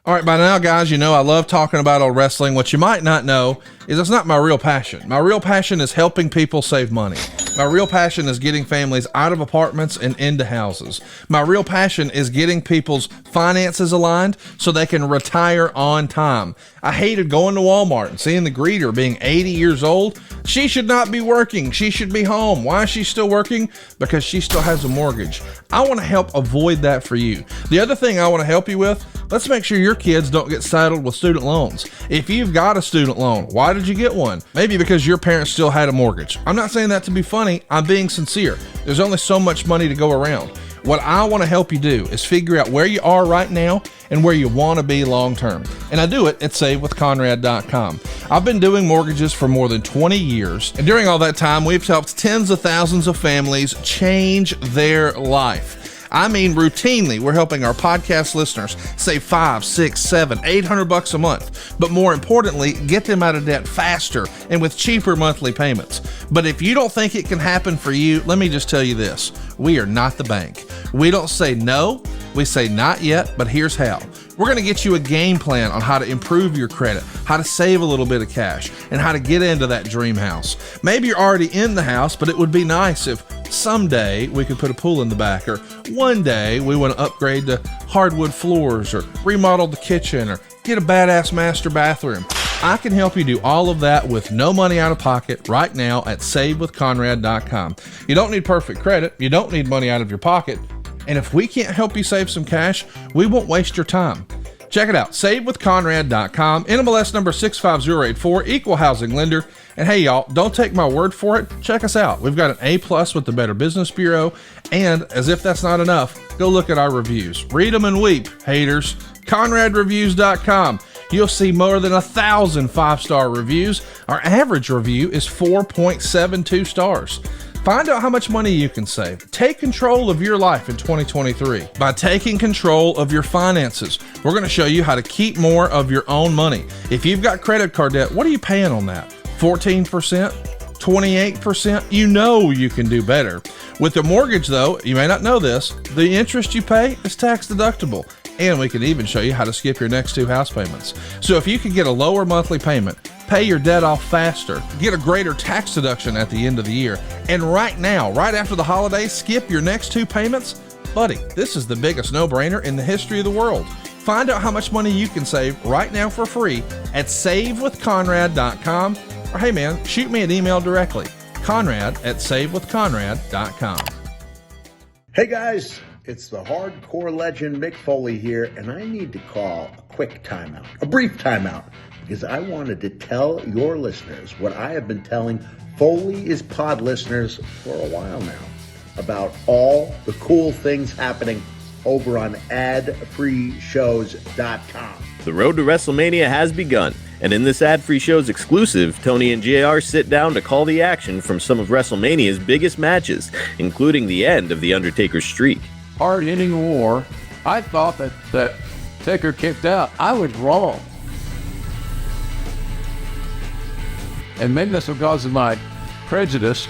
All right, by now, guys, you know I love talking about old wrestling. What you might not know is it's not my real passion. My real passion is helping people save money. My real passion is getting families out of apartments and into houses. My real passion is getting people's finances aligned so they can retire on time. I hated going to Walmart and seeing the greeter being 80 years old. She should not be working. She should be home. Why is she still working? Because she still has a mortgage. I want to help avoid that for you. The other thing I want to help you with, let's make sure your kids don't get saddled with student loans. If you've got a student loan, why did you get one? Maybe because your parents still had a mortgage. I'm not saying that to be funny. I'm being sincere. There's only so much money to go around. What I want to help you do is figure out where you are right now and where you want to be long term. And I do it at SaveWithConrad.com. I've been doing mortgages for more than 20 years. And during all that time, we've helped tens of thousands of families change their life. I mean, routinely, we're helping our podcast listeners save $500, $600, $700, $800 a month. But more importantly, get them out of debt faster and with cheaper monthly payments. But if you don't think it can happen for you, let me just tell you this. We are not the bank. We don't say no. We say not yet, but here's how. We're going to get you a game plan on how to improve your credit, how to save a little bit of cash, and how to get into that dream house. Maybe you're already in the house, but it would be nice if someday we could put a pool in the back, or one day we want to upgrade to hardwood floors, or remodel the kitchen, or get a badass master bathroom. I can help you do all of that with no money out of pocket right now at SaveWithConrad.com. You don't need perfect credit. You don't need money out of your pocket. And if we can't help you save some cash, we won't waste your time. Check it out, SaveWithConrad.com, NMLS number 65084, equal housing lender. And hey, y'all, don't take my word for it. Check us out. We've got an A+ with the Better Business Bureau. And as if that's not enough, go look at our reviews. Read them and weep, haters. ConradReviews.com. You'll see more than 1,000 5-star reviews. Our average review is 4.72 stars. Find out how much money you can save. Take control of your life in 2023 by taking control of your finances. We're going to show you how to keep more of your own money. If you've got credit card debt, what are you paying on that? 14%? 28%? You know you can do better. With the mortgage, though, you may not know this, the interest you pay is tax deductible. And we can even show you how to skip your next 2 house payments. So if you can get a lower monthly payment, pay your debt off faster, get a greater tax deduction at the end of the year, and right now, right after the holidays, skip your next 2 payments, buddy, this is the biggest no-brainer in the history of the world. Find out how much money you can save right now for free at SaveWithConrad.com, or hey man, shoot me an email directly, Conrad@SaveWithConrad.com. Hey guys, it's the hardcore legend Mick Foley here, and I need to call a quick timeout, a brief timeout, because I wanted to tell your listeners what I have been telling Foley is Pod listeners for a while now about all the cool things happening over on adfreeshows.com. The road to WrestleMania has begun, and in this ad-free shows exclusive, Tony and JR sit down to call the action from some of WrestleMania's biggest matches, including the end of The Undertaker's streak. Hard-hitting war. I thought that Taker kicked out. I was wrong. And maybe that's because of my prejudice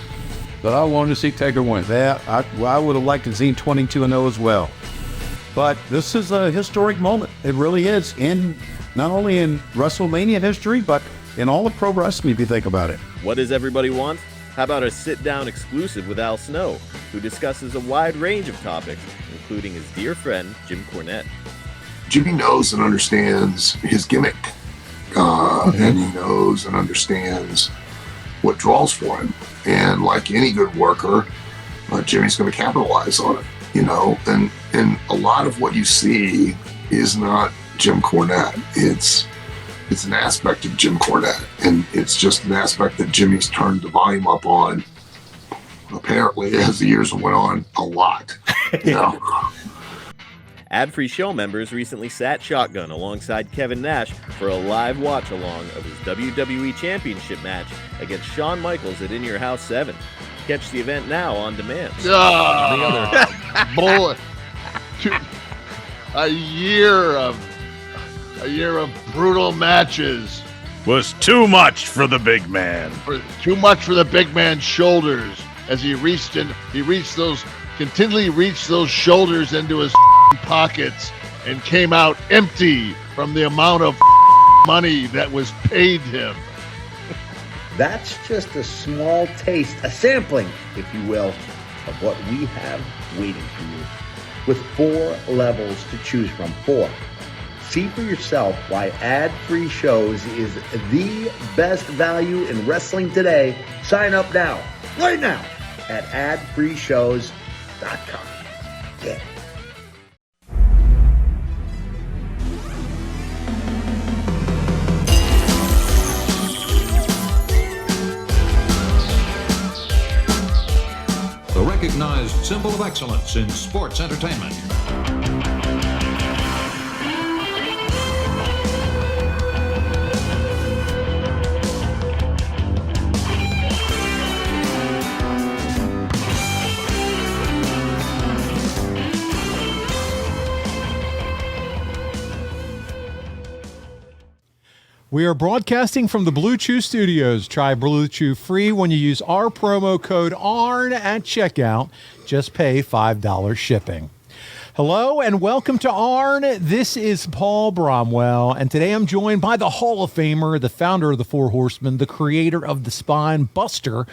that I wanted to see Taker win. Yeah, I would have liked to see 22-0 as well. But this is a historic moment. It really is, in not only in WrestleMania history, but in all of pro wrestling, if you think about it. What does everybody want? How about a sit-down exclusive with Al Snow, who discusses a wide range of topics, including his dear friend, Jim Cornette. Jimmy knows and understands his gimmick. And he knows and understands what draws for him. And like any good worker, Jimmy's going to capitalize on it, you know. And a lot of what you see is not Jim Cornette. It's an aspect of Jim Cornette. And it's just an aspect that Jimmy's turned the volume up on, apparently, as the years went on, a lot, you know. Ad-free show members recently sat shotgun alongside Kevin Nash for a live watch-along of his WWE Championship match against Shawn Michaels at In Your House 7. Catch the event now on demand. Bullet. A year of brutal matches was too much for the big man. Too much for the big man's shoulders as he continually reached those shoulders into his pockets and came out empty from the amount of money that was paid him. That's just a small taste, a sampling, if you will, of what we have waiting for you. With 4 levels to choose from. 4. See for yourself why ad-free shows is the best value in wrestling today. Sign up now, right now, at adfreeshows.com. Yeah. The recognized symbol of excellence in sports entertainment. We are broadcasting from the Blue Chew Studios. Try Blue Chew free when you use our promo code ARN at checkout. Just pay $5 shipping. Hello and welcome to Arn. This is Paul Bromwell, and today I'm joined by the Hall of Famer, the founder of the Four Horsemen, the creator of the Spine Buster.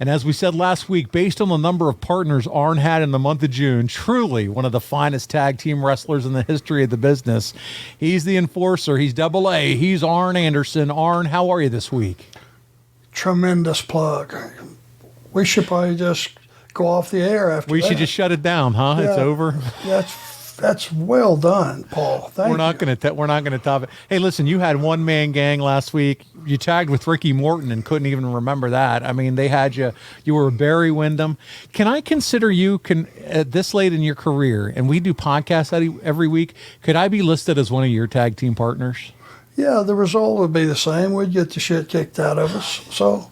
And as we said last week, based on the number of partners Arn had in the month of June, truly one of the finest tag team wrestlers in the history of the business. He's the enforcer. He's Double A. He's Arn Anderson. Arn, how are you this week? Tremendous plug. We should probably just go off the air after We should just shut it down, huh? Yeah, it's over. That's well done, Paul. Thank you. We're not going to top it. Hey, listen, you had one man gang last week. You tagged with Ricky Morton and couldn't even remember that. I mean, they had you. You were Barry Windham. Can I consider you this late in your career, and we do podcasts every week? Could I be listed as one of your tag team partners? Yeah, the result would be the same. We'd get the shit kicked out of us. So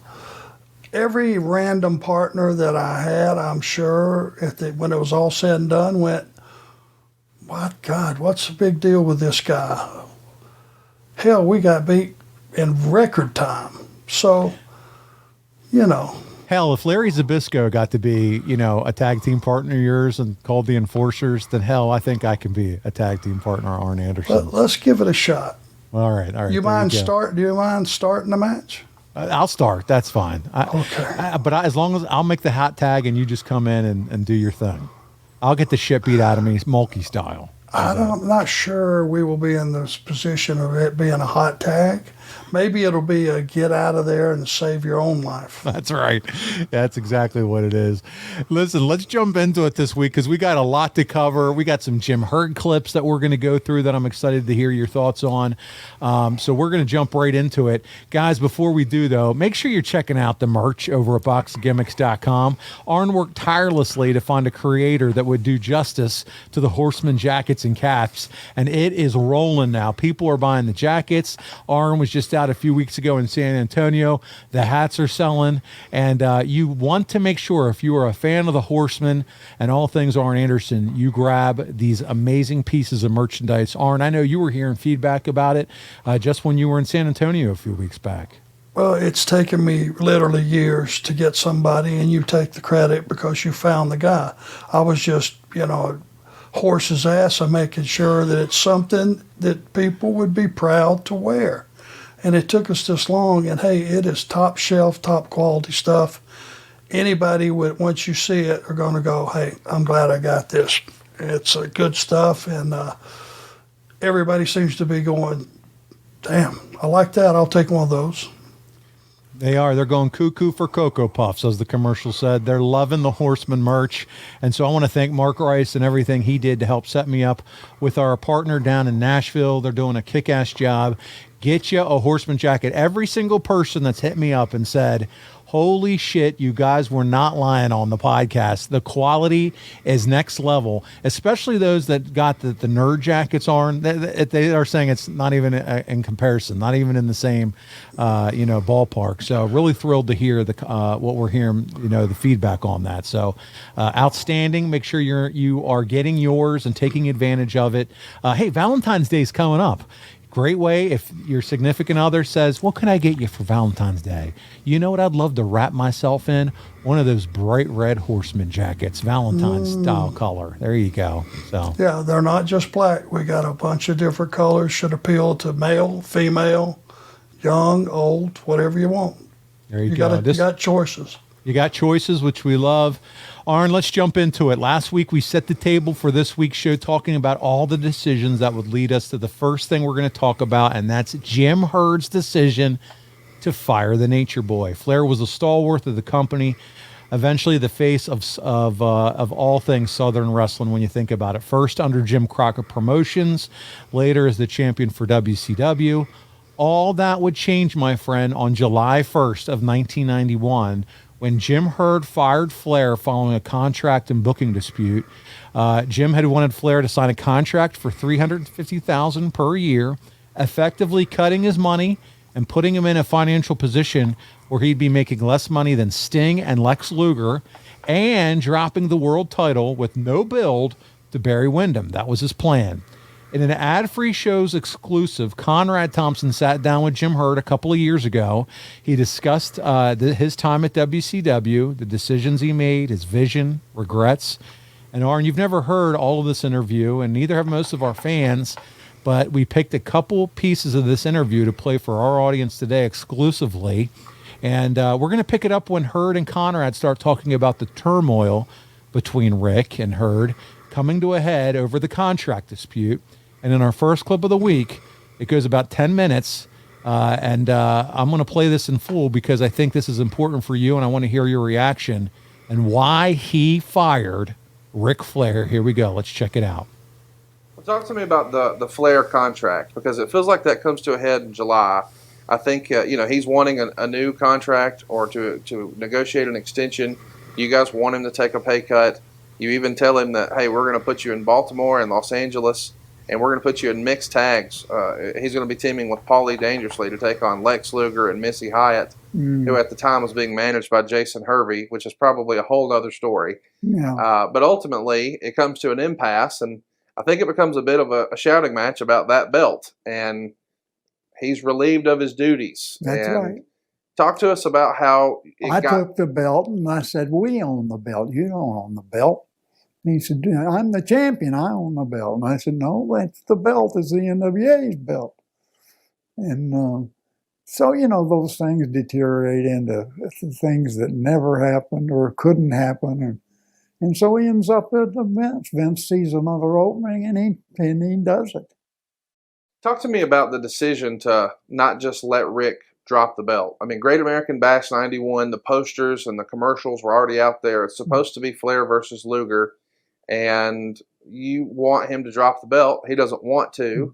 every random partner that I had, I'm sure, when it was all said and done, went, "What God? What's the big deal with this guy? Hell, we got beat in record time." So, Hell, if Larry Zbyszko got to be, a tag team partner of yours and called the Enforcers, then hell, I think I can be a tag team partner of Arn Anderson. Let's give it a shot. All right. Do you mind starting the match? I'll start. That's fine. Okay. But as long as I'll make the hot tag and you just come in and do your thing. I'll get the shit beat out of me, Mulkey style. I'm not sure we will be in this position of it being a hot tag. Maybe it'll be a get out of there and save your own life. That's right. That's exactly what it is. Listen, let's jump into it this week because we got a lot to cover. We got some Jim Herd clips that we're going to go through that I'm excited to hear your thoughts on. So we're going to jump right into it. Guys, before we do, though, make sure you're checking out the merch over at boxgimmicks.com. Arn worked tirelessly to find a creator that would do justice to the Horseman jackets and caps, and it is rolling now. People are buying the jackets. Arn was just out a few weeks ago in San Antonio. The hats are selling, and you want to make sure if you are a fan of the Horsemen and all things Arn Anderson, you grab these amazing pieces of merchandise. Arn, I know you were hearing feedback about it just when you were in San Antonio a few weeks back. Well, it's taken me literally years to get somebody, and you take the credit because you found the guy. I was just, horse's ass of making sure that it's something that people would be proud to wear. And it took us this long, and hey, it is top shelf, top quality stuff. Anybody once you see it are going to go, "Hey, I'm glad I got this." It's good stuff, and everybody seems to be going, "Damn, I like that. I'll take one of those." They're going cuckoo for Cocoa Puffs, as the commercial said. They're loving the Horseman merch. And so I want to thank Mark Rice and everything he did to help set me up with our partner down in Nashville. They're doing a kick-ass job. Get you a Horseman jacket. Every single person that's hit me up and said, "Holy shit, you guys were not lying on the podcast. The quality is next level," especially those that got the nerd jackets on. They are saying it's not even in comparison, not even in the same, ballpark. So really thrilled to hear what we're hearing, the feedback on that. So outstanding. Make sure you are getting yours and taking advantage of it. Hey, Valentine's Day is coming up. great way if your significant other says, what can I get you for Valentine's Day? You know what I'd love to wrap myself in? One of those bright red Horsemen jackets, Valentine's style color. There you go. So Yeah, they're not just black. We got a bunch of different colors. Should appeal to male, female, young, old, whatever you want. there you go. You got choices. You got choices, which we love. Arn, let's jump into it. Last week, we set the table for this week's show, talking about all the decisions that would lead us to the first thing we're going to talk about, and that's Jim Herd's decision to fire the Nature Boy. Flair was a stalwart of the company, eventually the face of all things Southern wrestling when you think about it. First under Jim Crockett Promotions, later as the champion for WCW. All that would change, my friend, on July 1st of 1991, when Jim Herd fired Flair following a contract and booking dispute. Jim had wanted Flair to sign a contract for $350,000 per year, effectively cutting his money and putting him in a financial position where he'd be making less money than Sting and Lex Luger, and dropping the world title with no build to Barry Windham. That was his plan. In an ad-free show's exclusive, Conrad Thompson sat down with Jim Herd a couple of years ago. He discussed his time at WCW, the decisions he made, his vision, regrets. And Arn, you've never heard all of this interview, and neither have most of our fans, but we picked a couple pieces of this interview to play for our audience today exclusively. And we're going to pick it up when Herd and Conrad start talking about the turmoil between Rick and Herd coming to a head over the contract dispute. And in our first clip of the week, it goes about 10 minutes, and I'm going to play this in full because I think this is important for you, and I want to hear your reaction and why he fired Ric Flair. Here we go. Let's check it out. Well, talk to me about the Flair contract, because it feels like that comes to a head in July. I think he's wanting a new contract or to negotiate an extension. You guys want him to take a pay cut. You even tell him that, hey, we're going to put you in Baltimore and Los Angeles, and we're going to put you in mixed tags. He's going to be teaming with Paulie Dangerously to take on Lex Luger and Missy Hyatt, who at the time was being managed by Jason Hervey, which is probably a whole other story. Yeah. But ultimately, it comes to an impasse, and I think it becomes a bit of a shouting match about that belt. And he's relieved of his duties. That's right. Talk to us about how I took the belt and I said, we own the belt. You don't own the belt. And he said, I'm the champion. I own the belt. And I said, no, that's the belt. It's the NWA's belt. And so, those things deteriorate into things that never happened or couldn't happen. And so he ends up at Vince. Vince sees another opening and he does it. Talk to me about the decision to not just let Rick drop the belt. I mean, Great American Bash 91, the posters and the commercials were already out there. It's supposed to be Flair versus Luger, and you want him to drop the belt. He doesn't want to.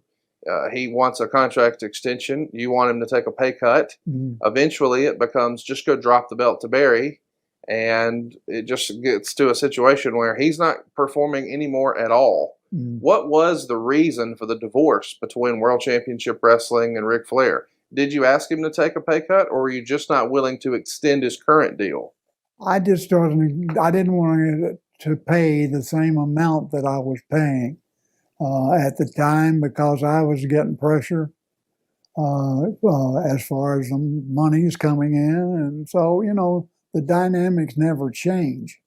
He wants a contract extension. You want him to take a pay cut. Eventually, it becomes just go drop the belt to Barry, and it just gets to a situation where he's not performing anymore at all. What was the reason for the divorce between World Championship Wrestling and Ric Flair? Did you ask him to take a pay cut, or were you just not willing to extend his current deal? I didn't want to pay the same amount that I was paying at the time because I was getting pressure as far as the money's coming in. And so, the dynamics never change.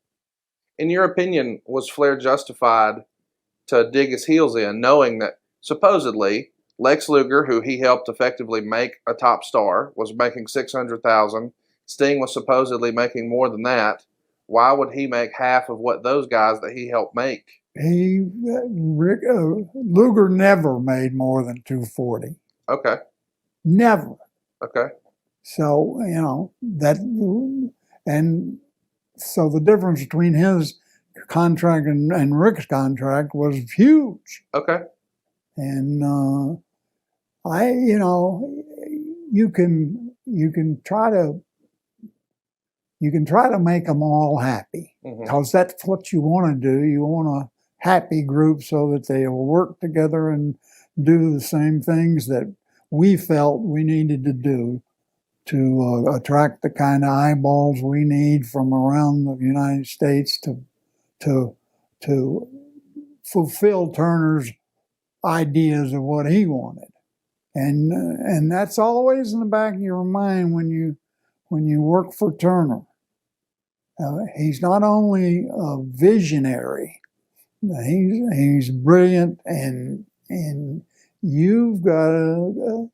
In your opinion, was Flair justified to dig his heels in, knowing that supposedly Lex Luger, who he helped effectively make a top star, was making $600,000. Sting was supposedly making more than that. Why would he make half of what those guys that he helped make? Luger never made more than $240. Okay. Never. Okay. So, and so the difference between his contract and Rick's contract was huge. Okay. And you can try to make them all happy because that's what you want to do. You want a happy group so that they will work together and do the same things that we felt we needed to do to attract the kind of eyeballs we need from around the United States to fulfill Turner's ideas of what he wanted. And that's always in the back of your mind when you work for Turner. He's not only a visionary, he's brilliant, and you've got to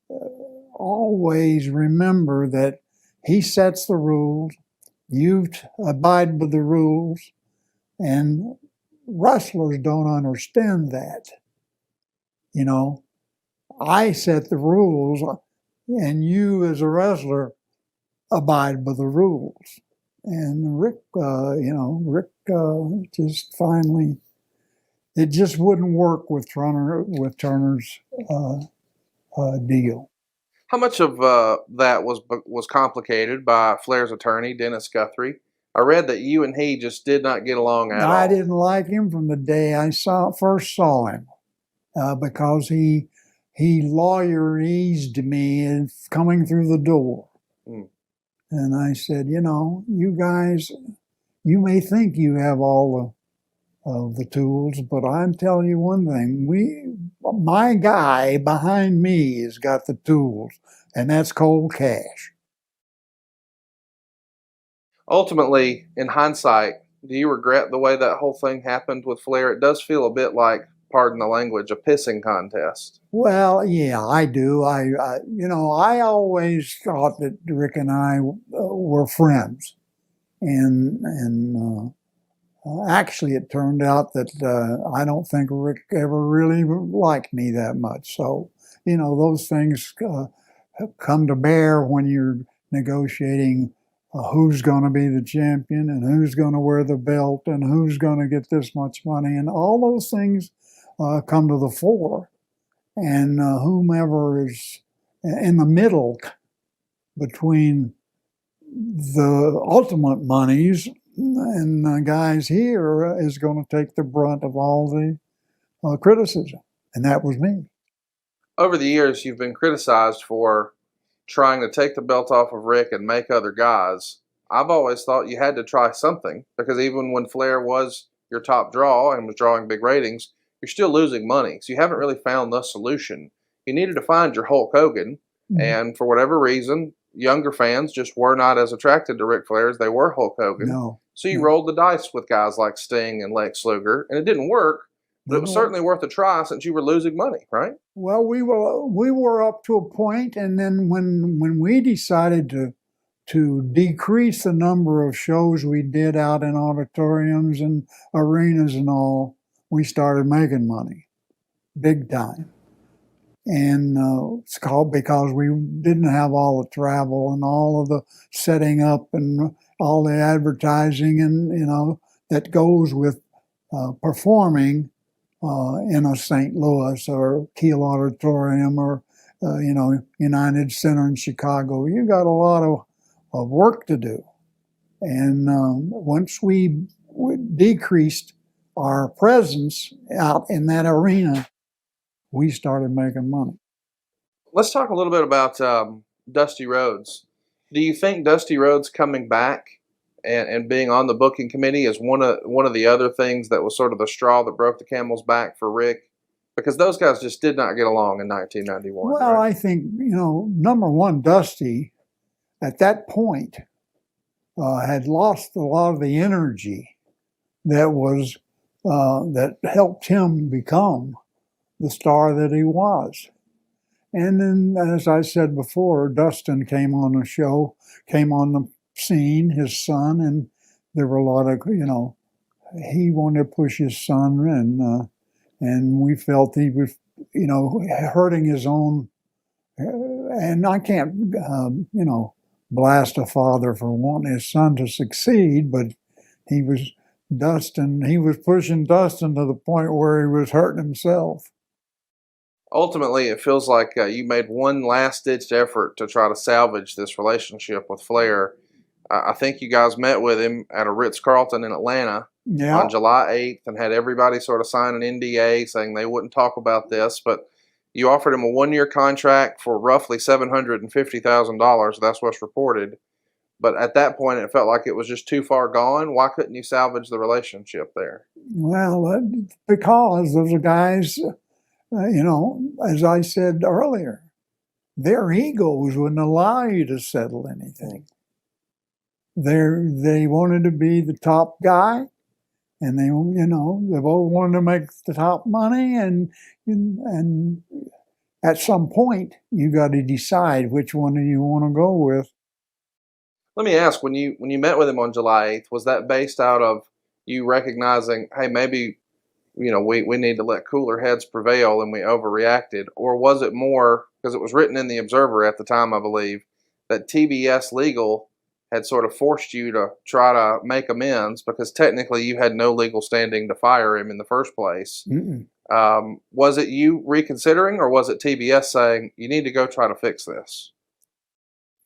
always remember that he sets the rules, you abide by the rules, and wrestlers don't understand that. You know, I set the rules, and you as a wrestler abide by the rules. And Ric just finally, it just wouldn't work with Turner's deal. How much of that was complicated by Flair's attorney, Dennis Guthrie? I read that you and he just did not get along at all. I didn't like him from the day I first saw him because he lawyerized me coming through the door. And I said, you guys, you may think you have all the tools, but I'm telling you one thing, my guy behind me has got the tools, and that's cold cash. Ultimately, in hindsight, do you regret the way that whole thing happened with Flair? It does feel a bit like, pardon the language, a pissing contest. Well, yeah, I do. I always thought that Ric and I were friends, and actually, it turned out that I don't think Ric ever really liked me that much. So, those things come to bear when you're negotiating who's going to be the champion and who's going to wear the belt and who's going to get this much money. And all those things come to the fore. And whomever is in the middle between the ultimate monies and the guys here is going to take the brunt of all the criticism. And that was me. Over the years, you've been criticized for trying to take the belt off of Ric and make other guys. I've always thought you had to try something, because even when Flair was your top draw and was drawing big ratings, you're still losing money. So you haven't really found the solution. You needed to find your Hulk Hogan, and for whatever reason, younger fans just were not as attracted to Ric Flair as they were Hulk Hogan. No. So you rolled the dice with guys like Sting and Lex Luger, and it didn't work. But it was certainly worth a try since you were losing money, right? Well, we were up to a point, and then when we decided to decrease the number of shows we did out in auditoriums and arenas and all, we started making money, big time. And it's called because we didn't have all the travel and all of the setting up and all the advertising and that goes with performing in a St. Louis or Kiel Auditorium or United Center in Chicago. You got a lot of work to do. And once we decreased our presence out in that arena, we started making money. Let's talk a little bit about Dusty Rhodes. Do you think Dusty Rhodes coming back and being on the booking committee is one of the other things that was sort of the straw that broke the camel's back for Ric? Because those guys just did not get along in 1991. Well, right? I think, number one, Dusty, at that point, had lost a lot of the energy that helped him become the star that he was. And then, as I said before, Dustin came on the scene, his son, and there were a lot of, he wanted to push his son, and we felt he was, hurting his own, and I can't, blast a father for wanting his son to succeed, but he was pushing Dustin to the point where he was hurting himself. Ultimately, it feels like you made one last-ditch effort to try to salvage this relationship with Flair. I think you guys met with him at a Ritz-Carlton in Atlanta on July 8th and had everybody sort of sign an NDA saying they wouldn't talk about this, but you offered him a one-year contract for roughly $750,000. That's what's reported. But at that point, it felt like it was just too far gone. Why couldn't you salvage the relationship there? Well, because those guys, as I said earlier, their egos wouldn't allow you to settle anything. They wanted to be the top guy, and they both wanted to make the top money, and at some point you got to decide which one do you want to go with. Let me ask, when you met with him on July 8th, was that based out of you recognizing, hey, maybe we need to let cooler heads prevail and we overreacted, or was it more because it was written in the Observer at the time, I believe, that TBS Legal had sort of forced you to try to make amends because technically you had no legal standing to fire him in the first place? Was it you reconsidering, or was it TBS saying you need to go try to fix this?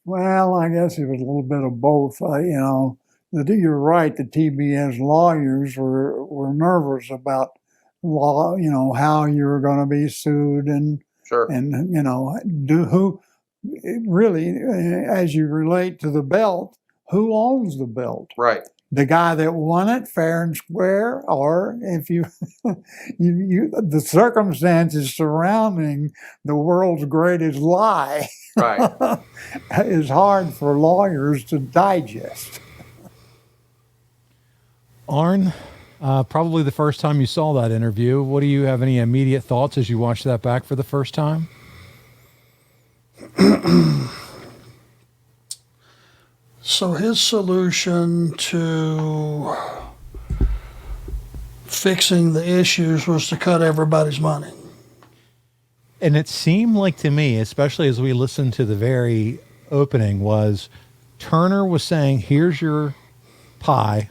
Well, I guess it was a little bit of both. You're right. The TBS lawyers were nervous about law. How you were going to be sued, and sure, and who really, as you relate to the belt, who owns the belt? Right. The guy that won it fair and square, or if you the circumstances surrounding the world's greatest lie, right, is hard for lawyers to digest. Arn, probably the first time you saw that interview. What do you have any immediate thoughts as you watched that back for the first time? So his solution to fixing the issues was to cut everybody's money. And it seemed like to me, especially as we listened to the very opening, was Turner was saying, here's your pie.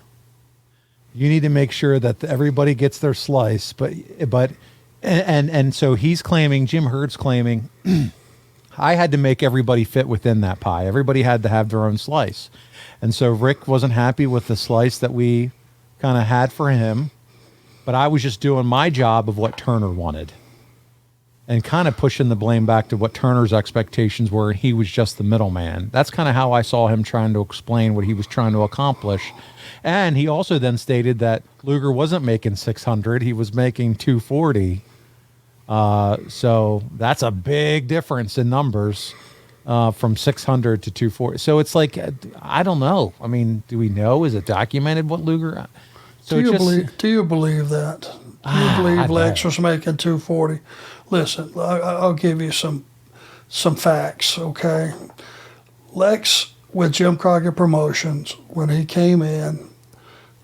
You need to make sure that everybody gets their slice. And so he's claiming, Jim Hurd's claiming, I had to make everybody fit within that pie. Everybody had to have their own slice. And so Rick wasn't happy with the slice that we kind of had for him, but I was just doing my job of what Turner wanted and kind of pushing the blame back to what Turner's expectations were, and he was just the middleman. That's kind of how I saw him trying to explain what he was trying to accomplish. And he also then stated that Luger wasn't making 600, he was making 240. So that's a big difference in numbers, from 600 to 240. So it's like, I don't know. I mean, do we know? Is it documented what Luger? So do you believe that? Do you believe Lex was making 240? Listen, I'll give you some facts, okay? Lex, with Jim Crockett Promotions, when he came in,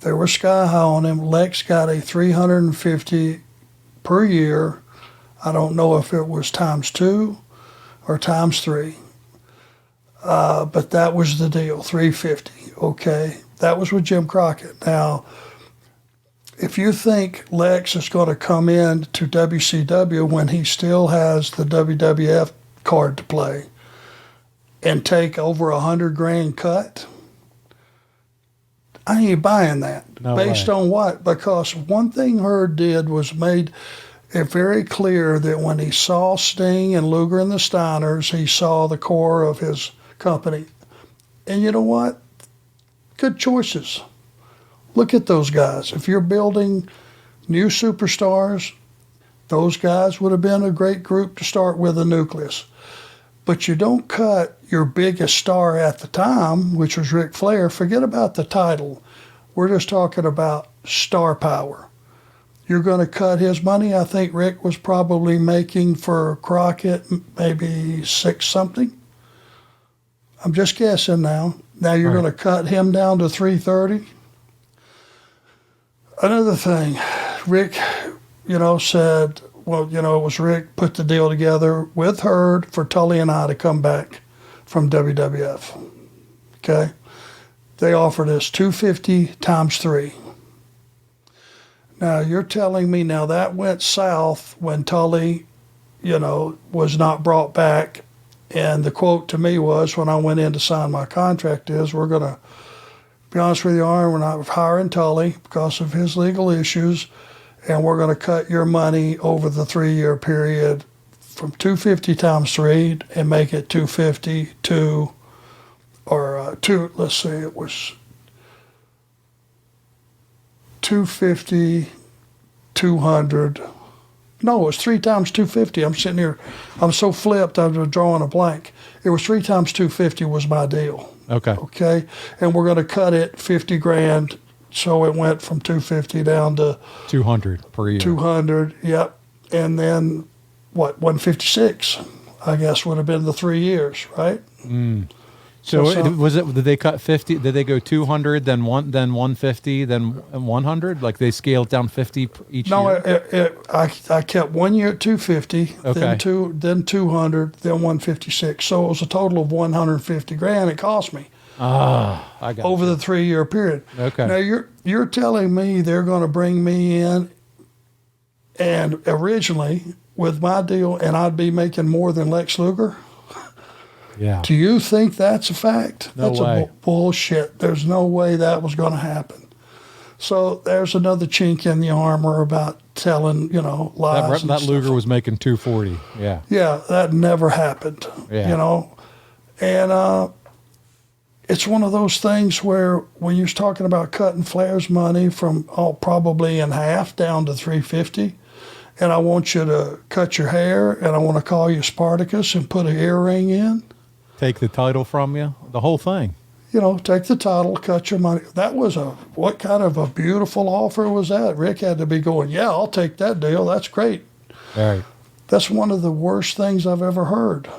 they were sky high on him. Lex got a $350 per year. I don't know if it was ×2 or ×3, but that was the deal, $350. Okay, that was with Jim Crockett. Now, if you think Lex is going to come in to WCW when he still has the WWF card to play and take over $100,000 cut, I ain't buying that. No Based way. on what? Because one thing Hurd did was made it very clear that when he saw Sting and Luger and the Steiners, he saw the core of his company. And you know what? Good choices. Look at those guys. If you're building new superstars, those guys would have been a great group to start with, a nucleus. But you don't cut your biggest star at the time, which was Ric Flair. Forget about the title. We're just talking about star power. You're going to cut his money. I think Rick was probably making for Crockett maybe 6 something. I'm just guessing now. Now you're going to cut him down to 330. Another thing, Rick, said, well, it was Rick put the deal together with Hurd for Tully and I to come back from WWF. Okay? They offered us $250 ×3. Now, you're telling me now that went south when Tully, was not brought back. And the quote to me was, when I went in to sign my contract, is, we're going to be honest with you, Arn, we're not hiring Tully because of his legal issues, and we're going to cut your money over the 3-year period from $250 ×3 and make it $250 to, or let's see, it was $250, $200, No, it was 3 times 250. I'm sitting here, I'm so flipped, I was drawing a blank. It was 3 times 250 was my deal. Okay. Okay, and we're going to cut it 50 grand, so it went from 250 down to 200 per year. 200. Yep, and then what? 156. I guess would have been the 3 years, right? So did they cut 50? Did they go 200, then 150, then 100? Like they scaled down 50 each year? No, I kept 1 year at 250, Okay. then 200, then 156. So it was a total of 150 grand it cost me. I got over the 3-year period. Okay. Now you're telling me they're going to bring me in, and originally with my deal, and I'd be making more than Lex Luger? Yeah. Do you think that's a fact? No That's way. Bullshit. There's no way that was going to happen. So there's another chink in the armor about telling, lies. That Luger was making 240. Yeah. Yeah, that never happened. Yeah. And it's one of those things where when you're talking about cutting Flair's money from probably in half down to 350, and I want you to cut your hair, and I want to call you Spartacus and put an earring in. Take the title from you, the whole thing. Take the title, cut your money. That was what kind of a beautiful offer was that? Rick had to be going, yeah, I'll take that deal. That's great. All right. That's one of the worst things I've ever heard.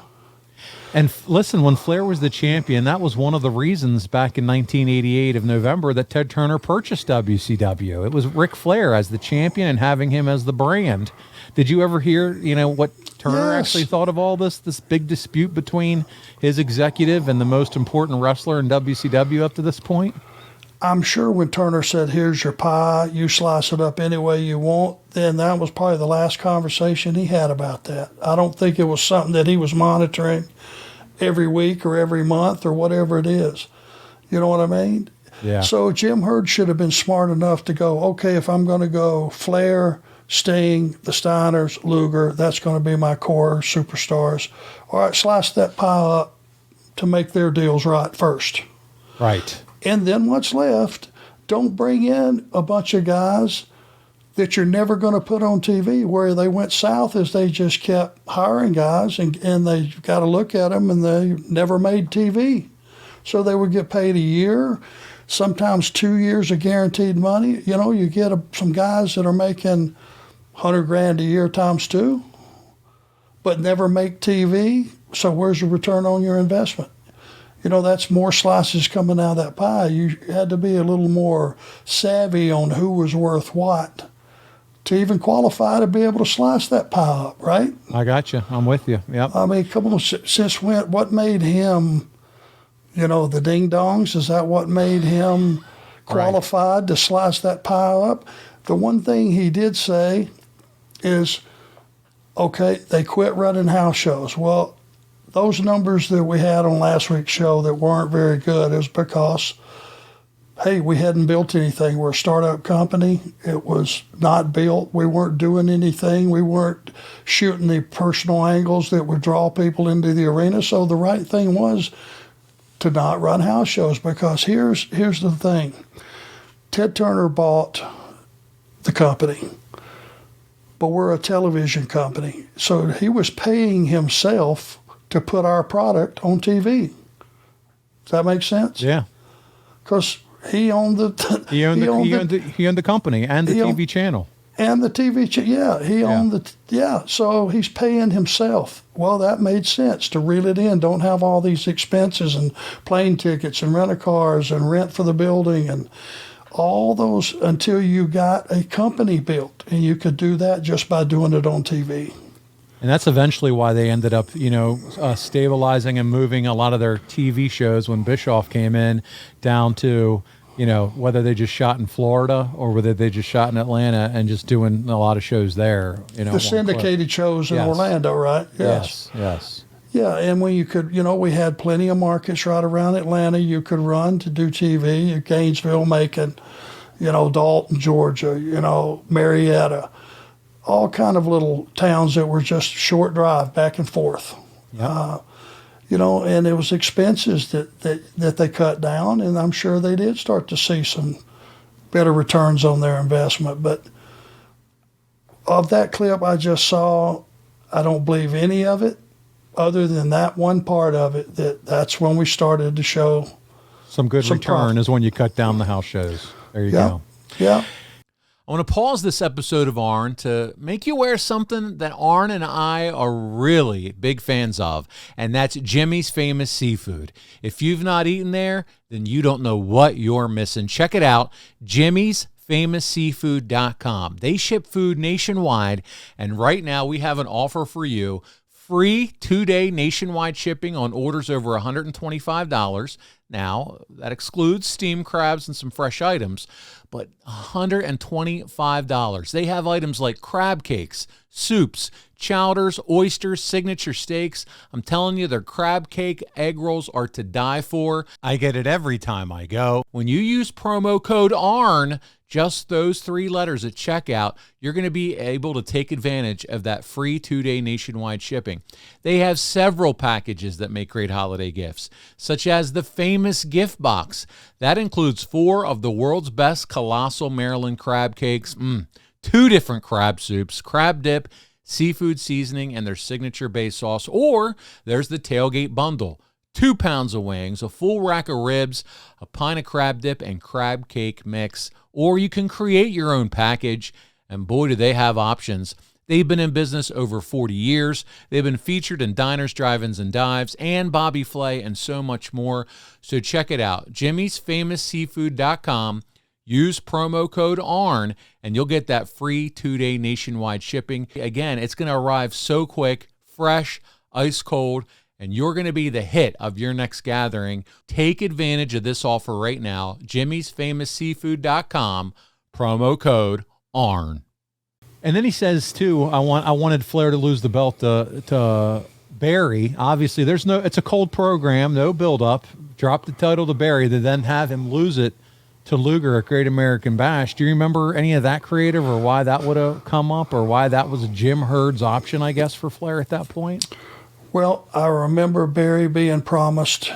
And listen, when Flair was the champion, that was one of the reasons back in 1988 of November that Ted Turner purchased WCW. It was Ric Flair as the champion and having him as the brand. Did you ever hear, what Turner actually thought of all this big dispute between his executive and the most important wrestler in WCW up to this point? I'm sure when Turner said, here's your pie, you slice it up any way you want, then that was probably the last conversation he had about that. I don't think it was something that he was monitoring every week or every month or whatever it is. You know what I mean? Yeah. So Jim Herd should have been smart enough to go, okay, if I'm going to go Flair, Sting, the Steiners, Luger, that's going to be my core superstars. All right, slice that pie up to make their deals right first. Right. And then what's left, don't bring in a bunch of guys that you're never going to put on TV. Where they went south is they just kept hiring guys, and they got to look at them, and they never made TV. So they would get paid a year, sometimes 2 years of guaranteed money. You get some guys that are making $100 grand a year times 2, but never make TV. So where's the return on your investment? That's more slices coming out of that pie. You had to be a little more savvy on who was worth what to even qualify to be able to slice that pie up, right? I got you. I'm with you. Yep. I mean, come on, since when? What made him, the ding dongs? Is that what made him qualified to slice that pie up? The one thing he did say is, okay, they quit running house shows. Well, those numbers that we had on last week's show that weren't very good is because, hey, we hadn't built anything. We're a startup company. It was not built. We weren't doing anything. We weren't shooting the personal angles that would draw people into the arena. So the right thing was to not run house shows, because here's the thing. Ted Turner bought the company, but we're a television company. So he was paying himself to put our product on TV. Does that make sense? Yeah. Because he owned the company and the TV channel. And the TV channel, he owned so he's paying himself. Well, that made sense to reel it in. Don't have all these expenses and plane tickets and rent-a-cars and rent for the building and all those until you got a company built. And you could do that just by doing it on TV. And that's eventually why they ended up, stabilizing and moving a lot of their TV shows when Bischoff came in down to, whether they just shot in Florida or whether they just shot in Atlanta and just doing a lot of shows there. The syndicated shows in Orlando, right? Yes. Yeah, and when you could, we had plenty of markets right around Atlanta you could run to do TV. Gainesville, Macon, Dalton, Georgia, Marietta. All kind of little towns that were just short drive back and forth. Yep. And it was expenses that they cut down, and I'm sure they did start to see some better returns on their investment. But of that clip I just saw, I don't believe any of it, other than that one part of it. That's when we started to show some good return profit. is when you cut down the house shows. There you go. Yeah. I want to pause this episode of Arn to make you aware of something that Arn and I are really big fans of, and that's Jimmy's Famous Seafood. If you've not eaten there, then you don't know what you're missing. Check it out, jimmysfamousseafood.com. They ship food nationwide, and right now we have an offer for you. Free 2-day nationwide shipping on orders over $125. Now, that excludes steamed crabs and some fresh items, but $125. They have items like crab cakes, soups, chowders, oysters, signature steaks. I'm telling you, their crab cake egg rolls are to die for. I get it every time I go. When you use promo code ARN, just those 3 letters at checkout, you're going to be able to take advantage of that free 2-day nationwide shipping. They have several packages that make great holiday gifts, such as the famous gift box. That includes 4 of the world's best colossal Maryland crab cakes, 2 different crab soups, crab dip, seafood seasoning, and their signature base sauce. Or there's the tailgate bundle. 2 pounds of wings, a full rack of ribs, a pint of crab dip, and crab cake mix. Or you can create your own package, and boy, do they have options. They've been in business over 40 years. They've been featured in diners, drive-ins, and dives, and Bobby Flay, and so much more. So check it out, jimmysfamousseafood.com. Use promo code ARN, and you'll get that free 2-day nationwide shipping. Again, it's going to arrive so quick, fresh, ice cold, and you're going to be the hit of your next gathering. Take advantage of this offer right now. jimmysfamousseafood.com, promo code ARN. And then he says too, I wanted Flair to lose the belt to Barry. Obviously, it's a cold program, no build up. Drop the title to Barry, to then have him lose it to Luger at Great American Bash. Do you remember any of that creative, or why that would have come up, or why that was a Jim Herd's option, I guess, for Flair at that point? Well, I remember Barry being promised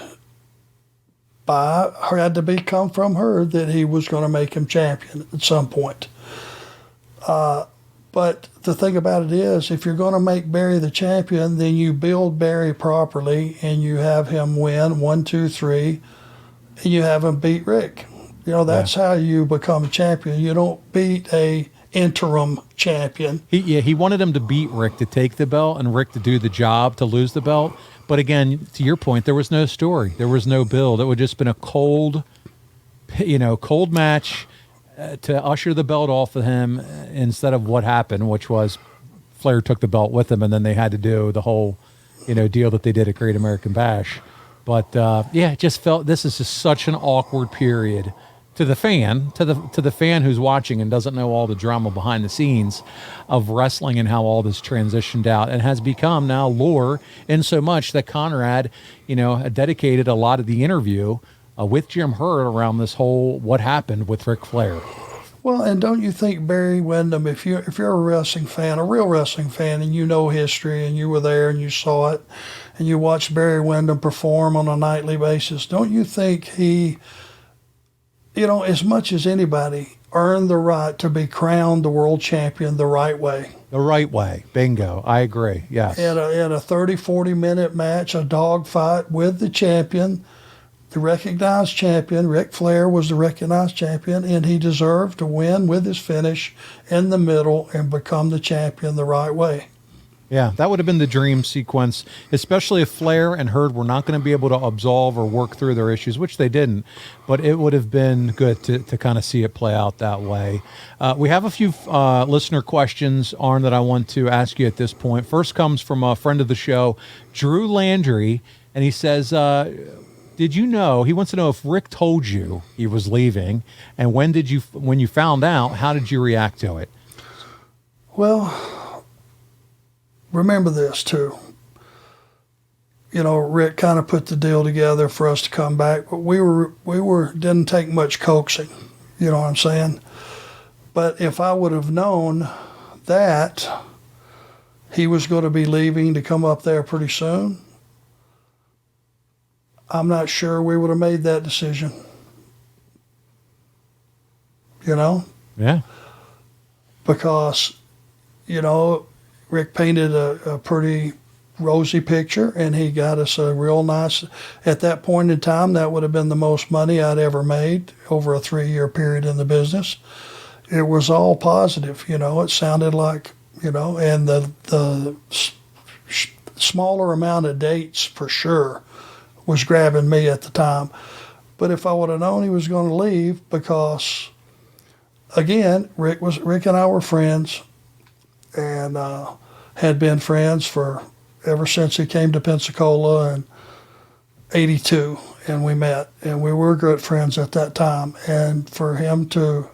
had to come from Herd that he was going to make him champion at some point. But the thing about it is, if you're going to make Barry the champion, then you build Barry properly and you have him win 1, 2, 3, and you have him beat Rick. That's how you become a champion. You don't beat a interim champion. He wanted him to beat Rick to take the belt and Rick to do the job to lose the belt. But again, to your point, there was no story. There was no build. It would just been a cold match to usher the belt off of him instead of what happened, which was Flair took the belt with him, and then they had to do the whole, deal that they did at Great American Bash. But it just felt this is just such an awkward period to the fan, to the fan who's watching and doesn't know all the drama behind the scenes of wrestling and how all this transitioned out and has become now lore, in so much that Conrad, dedicated a lot of the interview with Jim Herd around this whole what happened with Ric Flair. Well, and don't you think Barry Windham, if you're a wrestling fan, a real wrestling fan, and you know history and you were there and you saw it and you watched Barry Windham perform on a nightly basis, don't you think he, as much as anybody, earned the right to be crowned the world champion the right way? The right way. Bingo. I agree. Yes. In a 30, 40-minute match, a dogfight with the champion, the recognized champion. Ric Flair was the recognized champion, and he deserved to win with his finish in the middle and become the champion the right way. Yeah, that would have been the dream sequence, especially if Flair and Herd were not going to be able to absolve or work through their issues, which they didn't. But it would have been good to kind of see it play out that way. We have a few listener questions, Arn, that I want to ask you at this point. First comes from a friend of the show, Drew Landry, and he says, did you know, he wants to know if Rick told you he was leaving, and when you found out, how did you react to it? Well, remember this too. Rick kind of put the deal together for us to come back, but we didn't take much coaxing. You know what I'm saying? But if I would have known that he was going to be leaving to come up there pretty soon, I'm not sure we would have made that decision. Yeah. Because Rick painted a pretty rosy picture, and he got us a real nice, at that point in time, that would have been the most money I'd ever made over a 3-year period in the business. It was all positive, it sounded like, and the smaller amount of dates for sure was grabbing me at the time. But if I would have known he was going to leave, because again, Rick and I were friends, and had been friends for ever since he came to Pensacola in '82, and we met, and we were good friends at that time. And for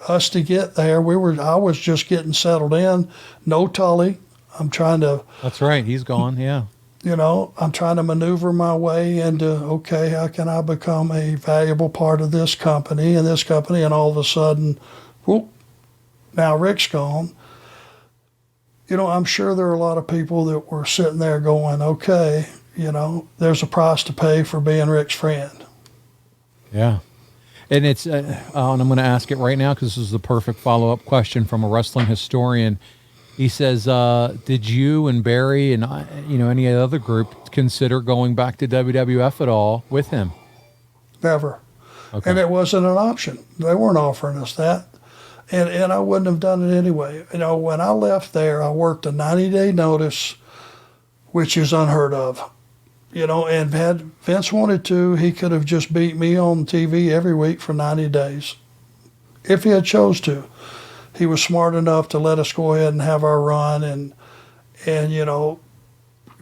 us to get there, I was just getting settled in. No Tully. That's right. He's gone. Yeah. I'm trying to maneuver my way into, okay, how can I become a valuable part of this company, and all of a sudden, whoop, now Rick's gone. I'm sure there are a lot of people that were sitting there going, okay, there's a price to pay for being Rick's friend. Yeah. And it's, and I'm going to ask it right now because this is the perfect follow-up question from a wrestling historian. He says, did you and Barry and, any other group consider going back to WWF at all with him? Never. Okay. And it wasn't an option. They weren't offering us that. And I wouldn't have done it anyway. When I left there, I worked a 90-day notice, which is unheard of. And had Vince wanted to, he could have just beat me on TV every week for 90 days, if he had chose to. He was smart enough to let us go ahead and have our run and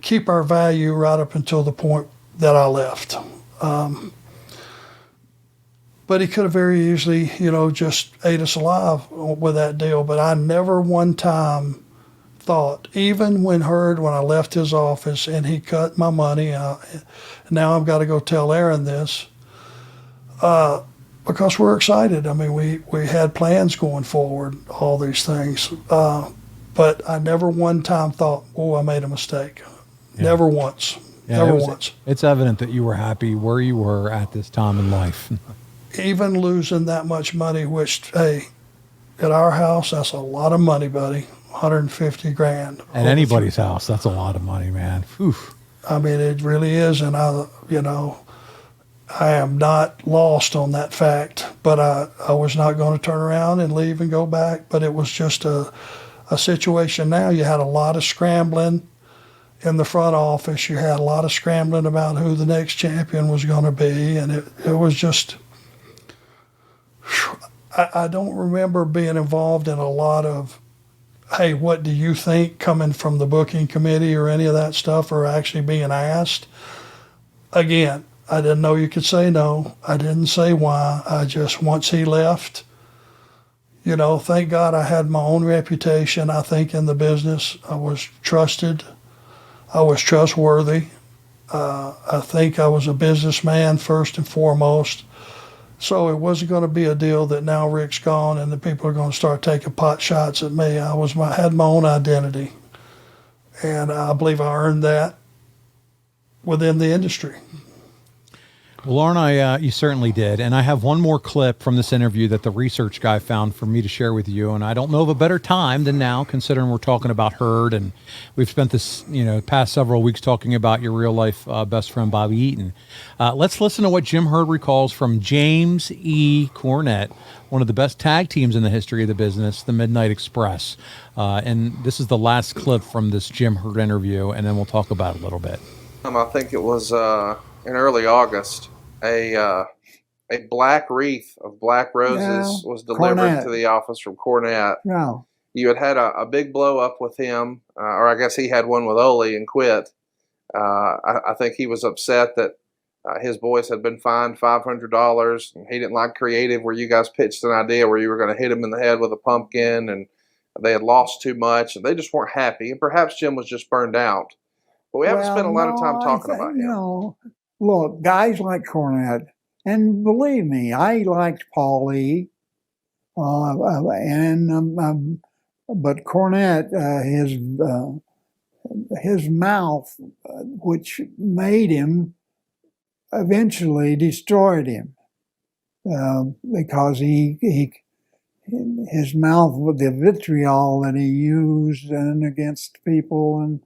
keep our value right up until the point that I left. But he could have very easily, just ate us alive with that deal. But I never one time thought, even when I left his office and he cut my money, now I've got to go tell Aaron this, because we're excited. I mean, we had plans going forward, all these things. But I never one time thought, oh, I made a mistake. Yeah. Never once. Yeah, never once. It's evident that you were happy where you were at this time in life. Even losing that much money, which, hey, at our house, that's a lot of money, buddy. $150 grand. At anybody's house, that's a lot of money, man. Whew. I mean, it really is. And I am not lost on that fact, but I was not going to turn around and leave and go back. But it was just a situation now. You had a lot of scrambling in the front office. You had a lot of scrambling about who the next champion was going to be. And it was just, I don't remember being involved in a lot of, hey, what do you think, coming from the booking committee or any of that stuff, or actually being asked. Again, I didn't know you could say no. I didn't say why. I just, once he left, thank God I had my own reputation, I think, in the business. I was trusted. I was trustworthy. I think I was a businessman first and foremost. So it wasn't going to be a deal that now Rick's gone and the people are going to start taking pot shots at me. I had my own identity, and I believe I earned that within the industry. Well, Arn, you certainly did. And I have one more clip from this interview that the research guy found for me to share with you. And I don't know of a better time than now, considering we're talking about Herd. And we've spent this, past several weeks talking about your real life best friend, Bobby Eaton. Let's listen to what Jim Herd recalls from James E. Cornette, one of the best tag teams in the history of the business, the Midnight Express. And this is the last clip from this Jim Herd interview. And then we'll talk about it a little bit. I think it was in early August. A black wreath of black roses was delivered to the office from Cornette. No. You had a big blow up with him, or I guess he had one with Ole and quit. I think he was upset that his boys had been fined $500, and he didn't like creative where you guys pitched an idea where you were going to hit him in the head with a pumpkin, and they had lost too much, and they just weren't happy. And perhaps Jim was just burned out. But we haven't spent a lot of time talking about him. Look, guys like Cornette, and believe me, I liked Paulie, but Cornette, his mouth, which made him, eventually destroyed him, because he his mouth with the vitriol that he used and against people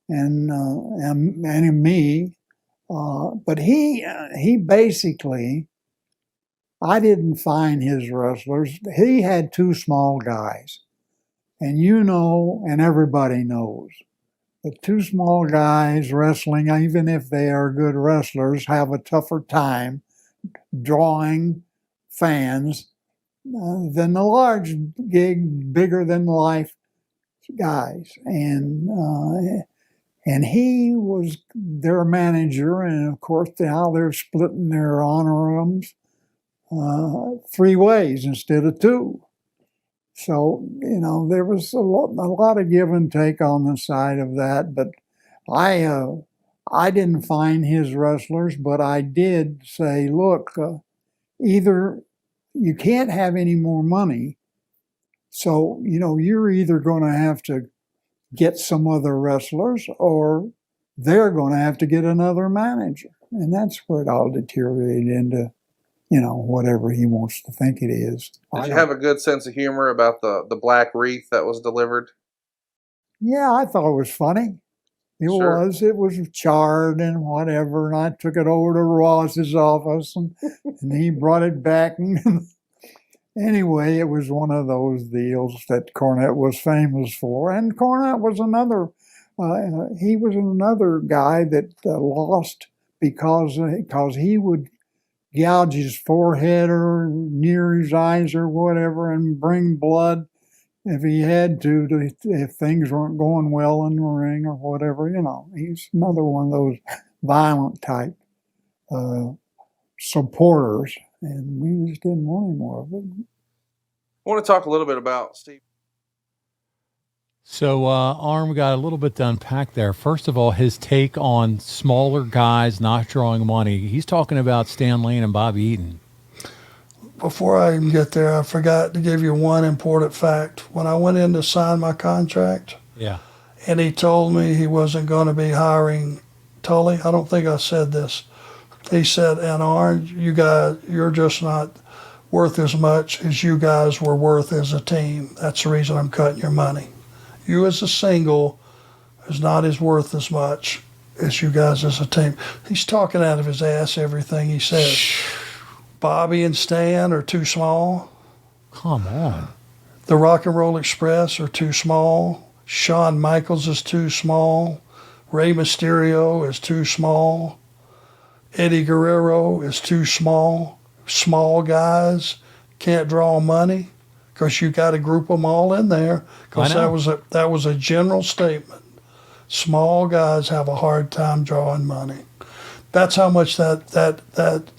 and me. But he basically, I didn't find his wrestlers. He had two small guys. And you know, and everybody knows, that two small guys wrestling, even if they are good wrestlers, have a tougher time drawing fans than the large gig, bigger than life guys. And he was their manager, and of course now they're splitting their honorariums 3 ways instead of 2. So, you know, there was a lot of give and take on the side of that, but I didn't find his wrestlers, but I did say, look, either you can't have any more money, so, you know, you're either going to have to get some other wrestlers or they're going to have to get another manager. And that's where it all deteriorated into, you know, whatever he wants to think it is. Did you have a good sense of humor about the black wreath that was delivered? Yeah, I thought it was funny. It was charred and whatever, and I took it over to Ross's office, and he brought it back. Anyway, it was one of those deals that Cornette was famous for, and Cornette was another. He was another guy that lost because he would gouge his forehead or near his eyes or whatever, and bring blood if he had to if things weren't going well in the ring or whatever. You know, he's another one of those violent type supporters, and we just didn't want any more of it. I want to talk a little bit about Steve. So, Arn, we got a little bit to unpack there. First of all, his take on smaller guys not drawing money. He's talking about Stan Lane and Bobby Eaton. Before I even get there, I forgot to give you one important fact. When I went in to sign my contract, and he told me he wasn't going to be hiring Tully, I don't think I said this. He said, and Arn, you guys, you're just not worth as much as you guys were worth as a team. That's the reason I'm cutting your money. You as a single is not as worth as much as you guys as a team. He's talking out of his ass everything he says. Bobby and Stan are too small. Come on. The Rock and Roll Express are too small. Shawn Michaels is too small. Rey Mysterio is too small. Eddie Guerrero is too small. Small guys can't draw money. Because you got to group them all in there. Because that was a general statement. Small guys have a hard time drawing money. That's how much that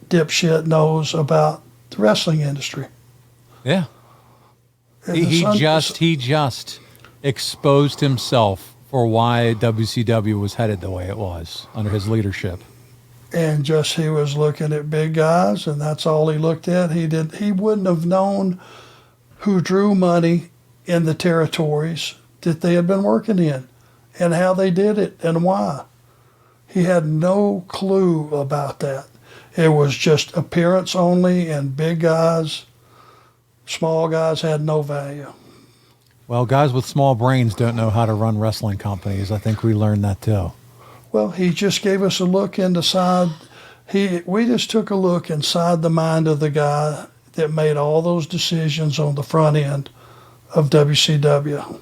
dipshit knows about the wrestling industry. Yeah. He just exposed himself for why WCW was headed the way it was under his leadership. And just he was looking at big guys, and that's all he looked at. He wouldn't have known who drew money in the territories that they had been working in and how they did it and why. He had no clue about that. It was just appearance only, and big guys, small guys had no value. Well, guys with small brains don't know how to run wrestling companies. I think we learned that too. Well, he just gave us a look inside. We just took a look inside the mind of the guy that made all those decisions on the front end of WCW.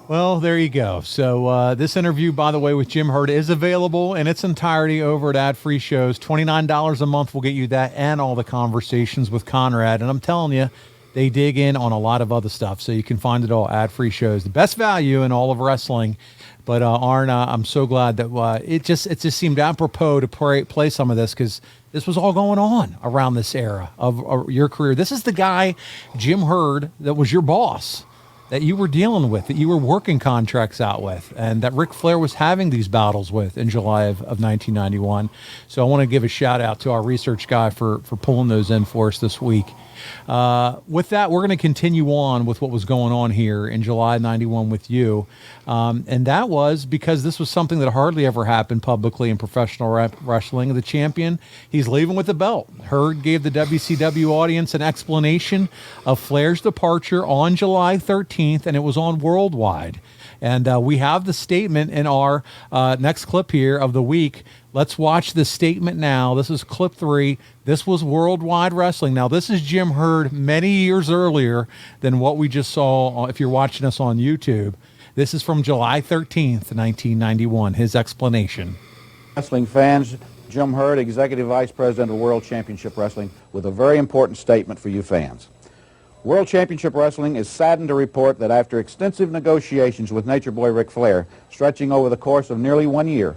Well, there you go. So this interview, by the way, with Jim Herd is available in its entirety over at Ad Free Shows. $29 a month will get you that and all the conversations with Conrad. And I'm telling you, they dig in on a lot of other stuff. So you can find it all Ad Free Shows. The best value in all of wrestling. But Arn, I'm so glad that it just seemed apropos to play some of this, because this was all going on around this era of your career. This is the guy, Jim Herd, that was your boss, that you were dealing with, that you were working contracts out with, and that Ric Flair was having these battles with in July of 1991. So I want to give a shout out to our research guy for pulling those in for us this week. With that, we're going to continue on with what was going on here in July 91 with you. And that was because this was something that hardly ever happened publicly in professional wrestling. The champion, he's leaving with the belt. Herd gave the WCW audience an explanation of Flair's departure on July 13th, and it was on Worldwide. And we have the statement in our next clip here of the week. Let's watch the statement now. This is clip 3. This was Worldwide Wrestling. Now, this is Jim Herd many years earlier than what we just saw if you're watching us on YouTube. This is from July 13th, 1991, his explanation. Wrestling fans, Jim Herd, Executive Vice President of World Championship Wrestling, with a very important statement for you fans. World Championship Wrestling is saddened to report that after extensive negotiations with Nature Boy Ric Flair, stretching over the course of nearly 1 year,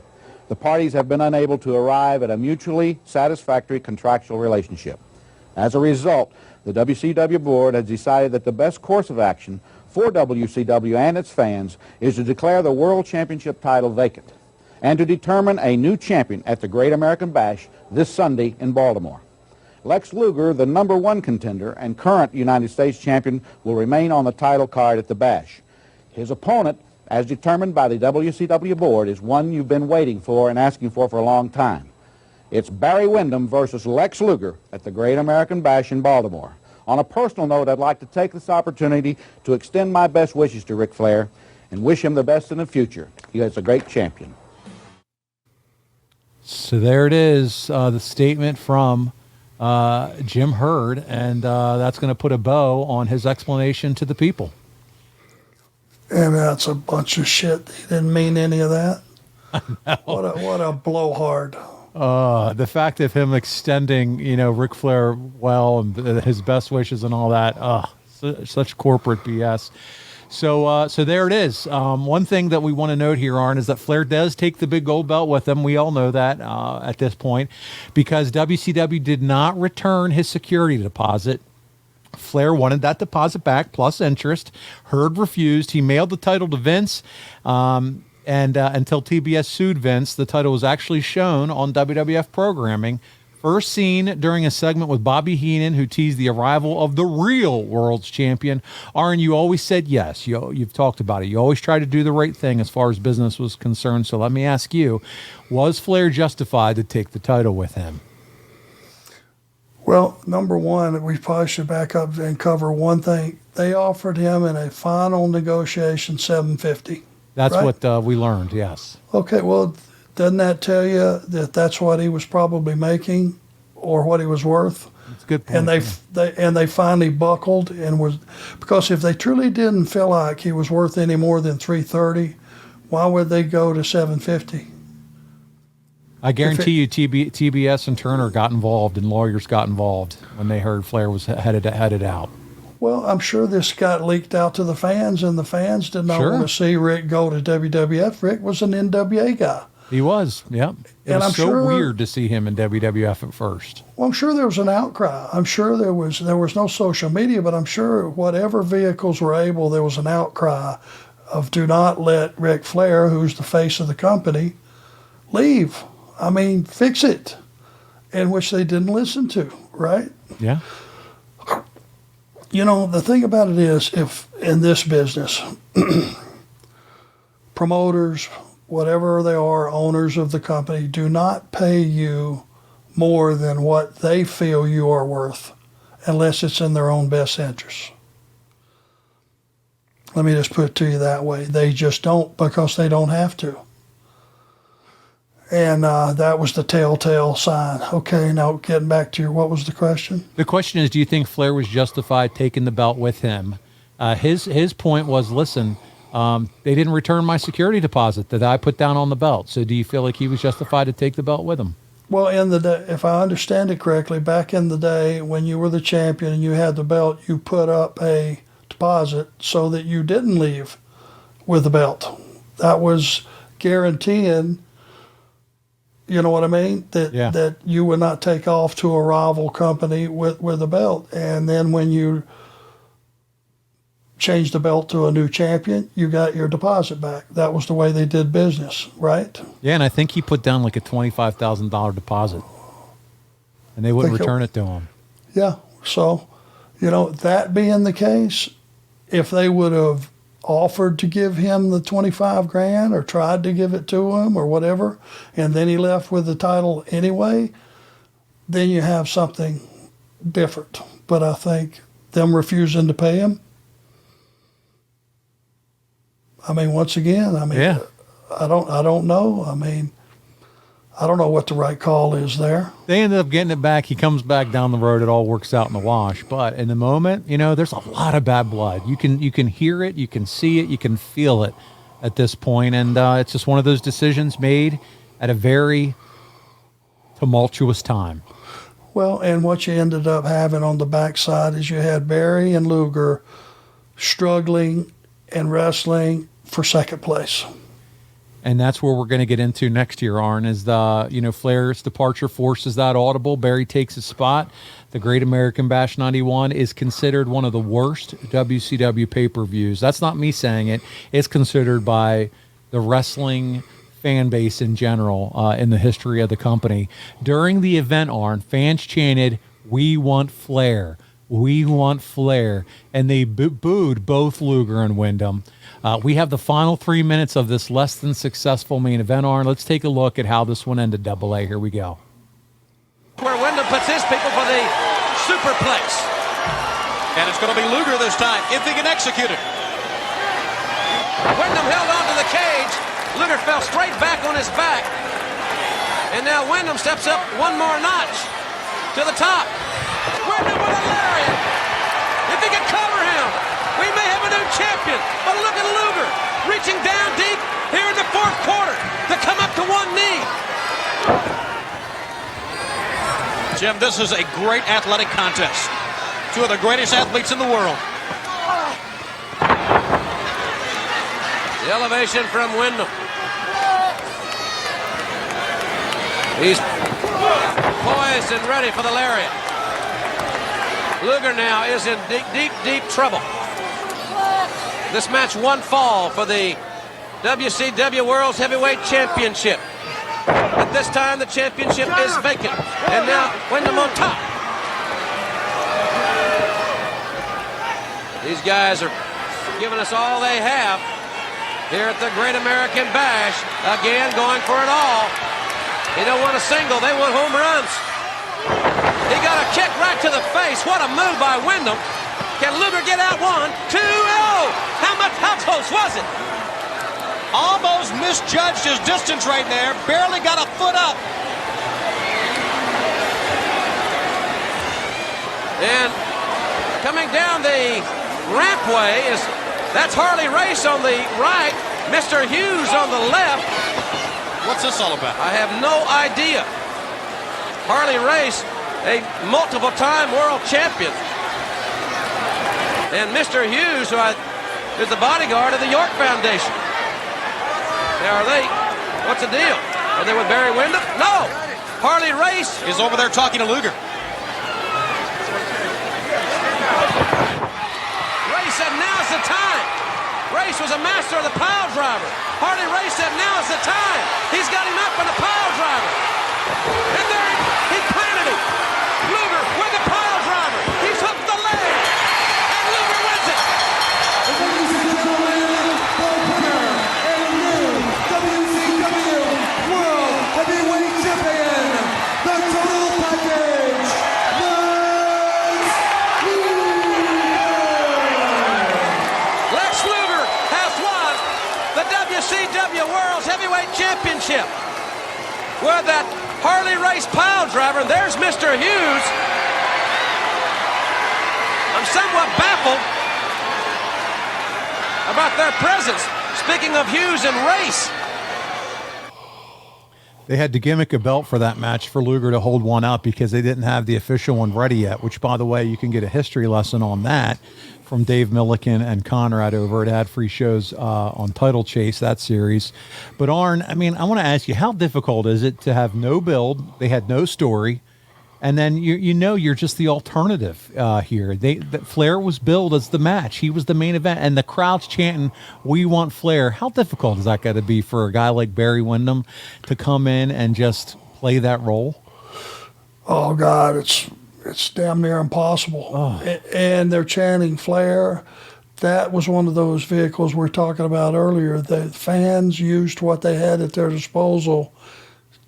the parties have been unable to arrive at a mutually satisfactory contractual relationship. As a result, the WCW board has decided that the best course of action for WCW and its fans is to declare the World Championship title vacant and to determine a new champion at the Great American Bash this Sunday in Baltimore. Lex Luger, the #1 contender and current United States champion, will remain on the title card at the Bash. His opponent, as determined by the WCW board, is one you've been waiting for and asking for a long time. It's Barry Windham versus Lex Luger at the Great American Bash in Baltimore. On a personal note, I'd like to take this opportunity to extend my best wishes to Ric Flair and wish him the best in the future. He is a great champion. So there it is, the statement from Jim Herd, and that's going to put a bow on his explanation to the people. And that's a bunch of shit. He didn't mean any of that. What a blowhard. The fact of him extending, Ric Flair well and his best wishes and all that, such corporate BS. So there it is. One thing that we want to note here, Arn, is that Flair does take the big gold belt with him. We all know that at this point, because WCW did not return his security deposit. Flair wanted that deposit back plus interest. Herd refused. He mailed the title to Vince. And until TBS sued Vince, the title was actually shown on WWF programming. First seen during a segment with Bobby Heenan, who teased the arrival of the real world's champion. Arn, you always said yes. You've talked about it. You always tried to do the right thing as far as business was concerned. So let me ask you, was Flair justified to take the title with him? Well, number one, we probably should back up and cover one thing. They offered him in a final negotiation $750. That's right? what we learned, yes. Okay, well, doesn't that tell you that that's what he was probably making or what he was worth? That's a good point. And they finally buckled and was, because if they truly didn't feel like he was worth any more than $330, why would they go to $750? I guarantee you TBS and Turner got involved and lawyers got involved when they heard Flair was headed out. Well, I'm sure this got leaked out to the fans, and the fans did not want to see Rick go to WWF. Rick was an NWA guy. He was, yeah. It was so weird to see him in WWF at first. Well, I'm sure there was an outcry. I'm sure there was no social media, but I'm sure whatever vehicles were able, there was an outcry of do not let Ric Flair, who's the face of the company, leave. I mean, fix it. And which they didn't listen to, right? Yeah. The thing about it is, if in this business, promoters, whatever they are, owners of the company, do not pay you more than what they feel you are worth, unless it's in their own best interest. Let me just put it to you that way. They just don't, because they don't have to. And that was the telltale sign. Okay, now getting back to what was the question? The question is, do you think Flair was justified taking the belt with him? His point was, listen, they didn't return my security deposit that I put down on the belt. So do you feel like he was justified to take the belt with him? Well, in the day, if I understand it correctly, back in the day when you were the champion and you had the belt, you put up a deposit so that you didn't leave with the belt. That was guaranteeing, you know what I mean? That you would not take off to a rival company with a belt. And then when you changed the belt to a new champion, you got your deposit back. That was the way they did business, right? Yeah, and I think he put down like a $25,000 deposit. And they wouldn't return it to him. Yeah, so You know, that being the case, if they would have offered to give him the 25 grand or tried to give it to him or whatever, and then he left with the title anyway, then you have something different. But I think them refusing to pay him, I mean, once again, I mean, Yeah. I don't know. I mean, I don't know what the right call is there. They ended up getting it back. He comes back down the road. It all works out in the wash. But in the moment, you know, there's a lot of bad blood. You can hear it, you can see it, you can feel it at this point. And it's just one of those decisions made at a very tumultuous time. Well, and what you ended up having on the backside is you had Barry and Luger struggling and wrestling for second place. And that's where we're going to get into next year, Arn, is Flair's departure forces that audible. Barry takes his spot. The Great American Bash 91 is considered one of the worst WCW pay-per-views. That's not me saying it. It's considered by the wrestling fan base in general in the history of the company. During the event, Arn, fans chanted, "We want Flair. We want Flair." And they booed both Luger and Wyndham. We have the final 3 minutes of this less than successful main event, Arn. Let's take a look at how this one ended, Double A. Here we go. Where Wyndham puts his people for the superplex. And it's going to be Luger this time, if he can execute it. Wyndham held on to the cage. Luger fell straight back on his back. And now Wyndham steps up one more notch to the top. Wyndham with a lariat. If he can cover him, we may have a new champion. But look at Luger reaching down deep here in the fourth quarter to come up to one knee. Jim, this is a great athletic contest. Two of the greatest athletes in the world. The elevation from Wyndham. He's poised and ready for the lariat. Luger now is in deep trouble. This match one fall for the WCW World's Heavyweight Championship. At this time, the championship is vacant. And now Wyndham on top. These guys are giving us all they have here at the Great American Bash. Again, going for it all. They don't want a single, they want home runs. He got a kick right to the face. What a move by Wyndham. Can Luger get out one, two, oh! How close was it? Almost misjudged his distance right there. Barely got a foot up. And coming down the rampway that's Harley Race on the right, Mr. Hughes on the left. What's this all about? I have no idea. Harley Race, a multiple-time world champion. And Mr. Hughes, who is the bodyguard of the York Foundation. Now, are they, what's the deal? Are they with Barry Windham? No! Harley Race is over there talking to Luger. Race said, now's the time. Race was a master of the pile driver. Harley Race said, now's the time. He's got him up in the pile driver. And there he planted him. Luger with the pile driver. He's hooked the leg. And Luger wins it. WCW World Heavyweight Champion, the total package, Lex Luger has won the WCW World Heavyweight Championship with that Harley Race pile driver. And there's Mr. Hughes. I'm somewhat baffled about their presence. Speaking of Hughes and Race. They had to gimmick a belt for that match for Luger to hold one up because they didn't have the official one ready yet, which, by the way, you can get a history lesson on that from Dave Milliken and Conrad over at Ad Free Shows on Title Chase, that series. But Arn, I mean, I want to ask you, how difficult is it to have no build? They had no story. And then you're just the alternative here. Flair was billed as the match. He was the main event, and the crowd's chanting, "We want Flair." How difficult is that got to be for a guy like Barry Windham to come in and just play that role? Oh God, it's it's damn near impossible. Oh. And they're chanting Flair. That was one of those vehicles we were talking about earlier. The fans used what they had at their disposal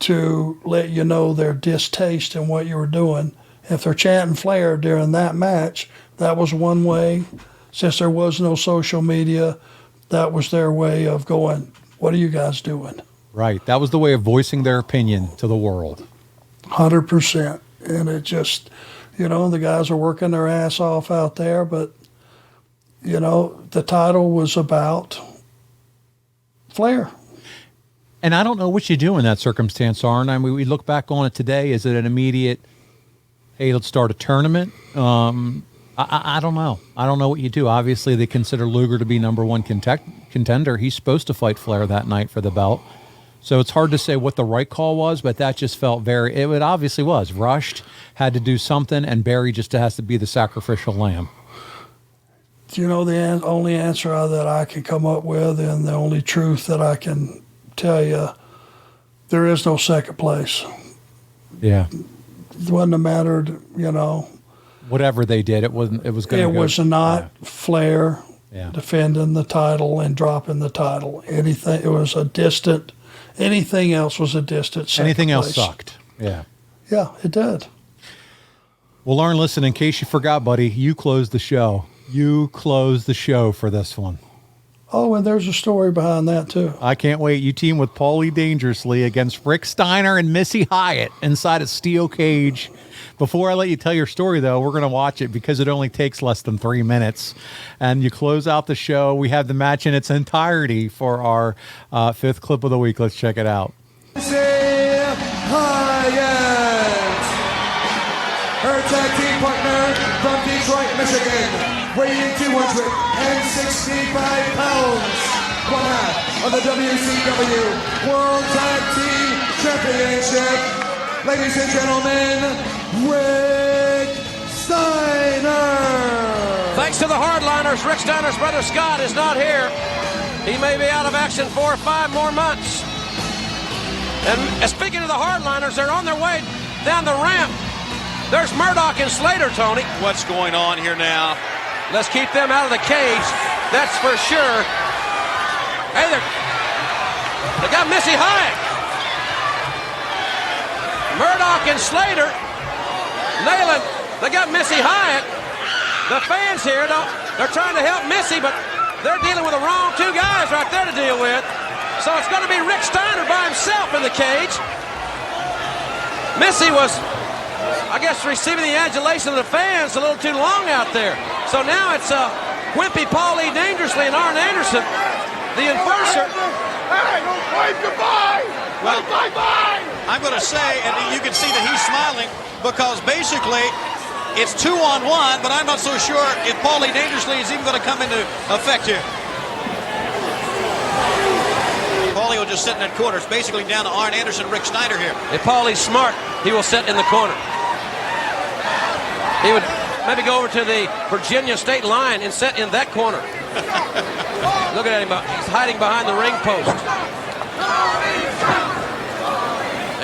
to let you know their distaste in what you were doing. If they're chanting Flair during that match, that was one way. Since there was no social media, that was their way of going, what are you guys doing? Right. That was the way of voicing their opinion to the world. 100%. And it just, the guys are working their ass off out there, but, the title was about Flair. And I don't know what you do in that circumstance, Arn. I mean, we look back on it today. Is it an immediate, hey, let's start a tournament? I don't know. I don't know what you do. Obviously, they consider Luger to be number one contender. He's supposed to fight Flair that night for the belt. So it's hard to say what the right call was, but that just felt it obviously was rushed, had to do something, and Barry just has to be the sacrificial lamb. The only answer that I can come up with, and the only truth that I can tell you, there is no second place. Yeah. It wouldn't have mattered, Whatever they did, it was going to go. It was not Flair Yeah. defending the title and dropping the title. Anything, it was a distant. Anything else was a distant second Anything else place. sucked. Yeah. Yeah, it did. Well, Arn, listen, in case you forgot, buddy, you closed the show. You closed the show for this one. Oh, and there's a story behind that, too. I can't wait. You team with Paulie Dangerously against Rick Steiner and Missy Hyatt inside a steel cage. Before I let you tell your story, though, we're going to watch it because it only takes less than 3 minutes. And you close out the show. We have the match in its entirety for our 5th clip of the week. Let's check it out. Her tag team partner from Detroit, Michigan, weighing 265 pounds, one half of the WCW World Tag Team Championship. Ladies and gentlemen, Rick Steiner. Thanks to the hardliners, Rick Steiner's brother Scott is not here. He may be out of action 4 or 5 more months. And speaking of the hardliners, they're on their way down the ramp. There's Murdoch and Slater, Tony. What's going on here now? Let's keep them out of the cage. That's for sure. Hey, they got Missy Hyatt. Murdoch and Slater nailing. They got Missy Hyatt. The fans here, they're trying to help Missy, but they're dealing with the wrong 2 guys right there to deal with. So it's going to be Rick Steiner by himself in the cage. Missy was, I guess, receiving the adulation of the fans a little too long out there. So now it's Wimpy Paulie Dangerously and Arn Anderson, the enforcer. Hey, don't wave goodbye! Well, bye-bye! I'm going to say, and you can see that he's smiling, because basically it's 2-on-1, but I'm not so sure if Paulie Dangerously is even going to come into effect here. Paulie will just sit in that corner. It's basically down to Arn Anderson, Rick Steiner here. If Paulie's smart, he will sit in the corner. He would maybe go over to the Virginia state line and sit in that corner. Look at him. He's hiding behind the ring post.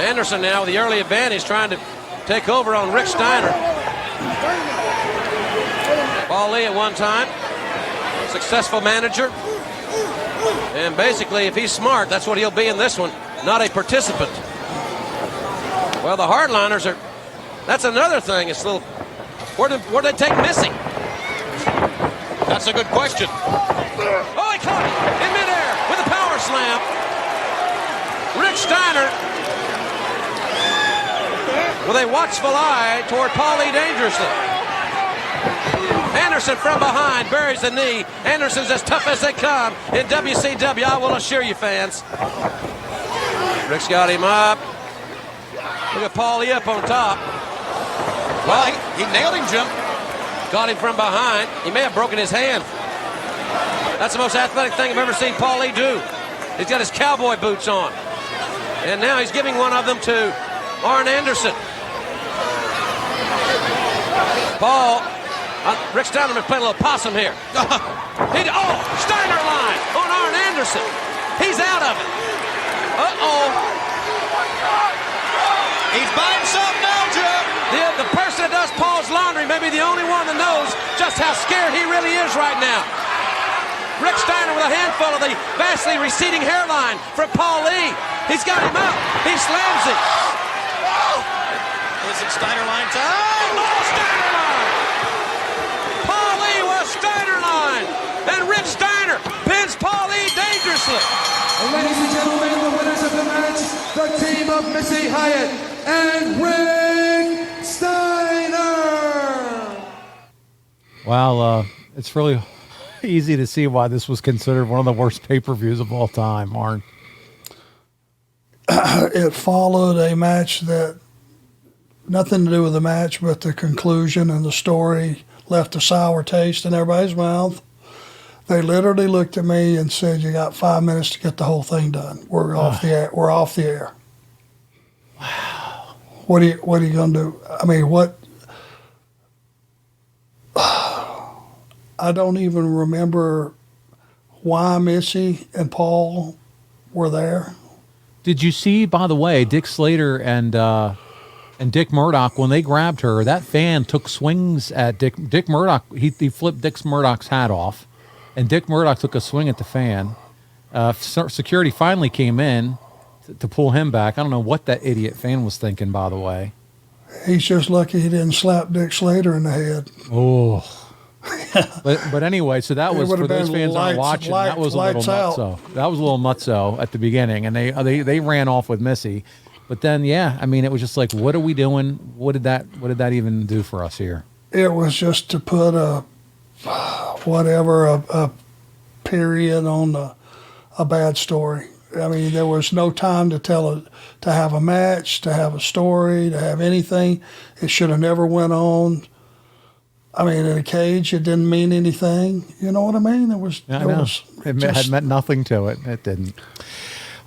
Anderson now with the early advantage, trying to take over on Rick Steiner. Paulie at one time, successful manager. And basically, if he's smart, that's what he'll be in this one, not a participant. Well, the hardliners are, that's another thing. It's a little, where'd they take Missy? That's a good question. Oh, he caught him in midair with a power slam. Rick Steiner with a watchful eye toward Paulie Dangerously. Anderson from behind buries the knee. Anderson's as tough as they come in WCW, I will assure you, fans. Rick's got him up. Look at Paulie up on top. Well, he nailed him, Jim. Got him from behind. He may have broken his hand. That's the most athletic thing I've ever seen Paulie do. He's got his cowboy boots on. And now he's giving one of them to Arn Anderson. Paul, Rick Steiner been playing a little possum here. Steiner line on Arn Anderson. He's out of it. He's by himself now, Jim. The person that does Paul Paul's laundry may be the only one that knows just how scared he really is right now. Rick Steiner with a handful of the vastly receding hairline from Paul Lee. He's got him up. He slams him. Is it Steiner line time? Oh, Steiner line! Paul Lee was Steiner line. And Rick Steiner pins Paul Lee dangerously. Ladies and gentlemen, the winners of the match, the team of Missy Hyatt and Rick Steiner. Well, it's really easy to see why this was considered one of the worst pay-per-views of all time, Arn. It followed a match that nothing to do with the match, but the conclusion and the story left a sour taste in everybody's mouth. They literally looked at me and said, "You got 5 minutes to get the whole thing done. We're off the air. We're off the air." Wow. What are you going to do? I mean, what? I don't even remember why Missy and Paul were there. Did you see, by the way, Dick Slater and Dick Murdoch, when they grabbed her, that fan took swings at Dick Murdoch. He flipped Dick Murdoch's hat off, and Dick Murdoch took a swing at the fan. Security finally came in to pull him back. I don't know what that idiot fan was thinking, by the way. He's just lucky he didn't slap Dick Slater in the head. Oh. but anyway, so that was for those fans that are watching. That was a little nutso. That was a little nutso at the beginning, and they ran off with Missy. But then, yeah, I mean, it was just like, what are we doing? What did that even do for us here? It was just to put a period on a bad story. I mean, there was no time to have a match, to have a story, to have anything. It should have never went on. I mean, in a cage, it didn't mean anything. You know what I mean? It had meant nothing to it. It didn't.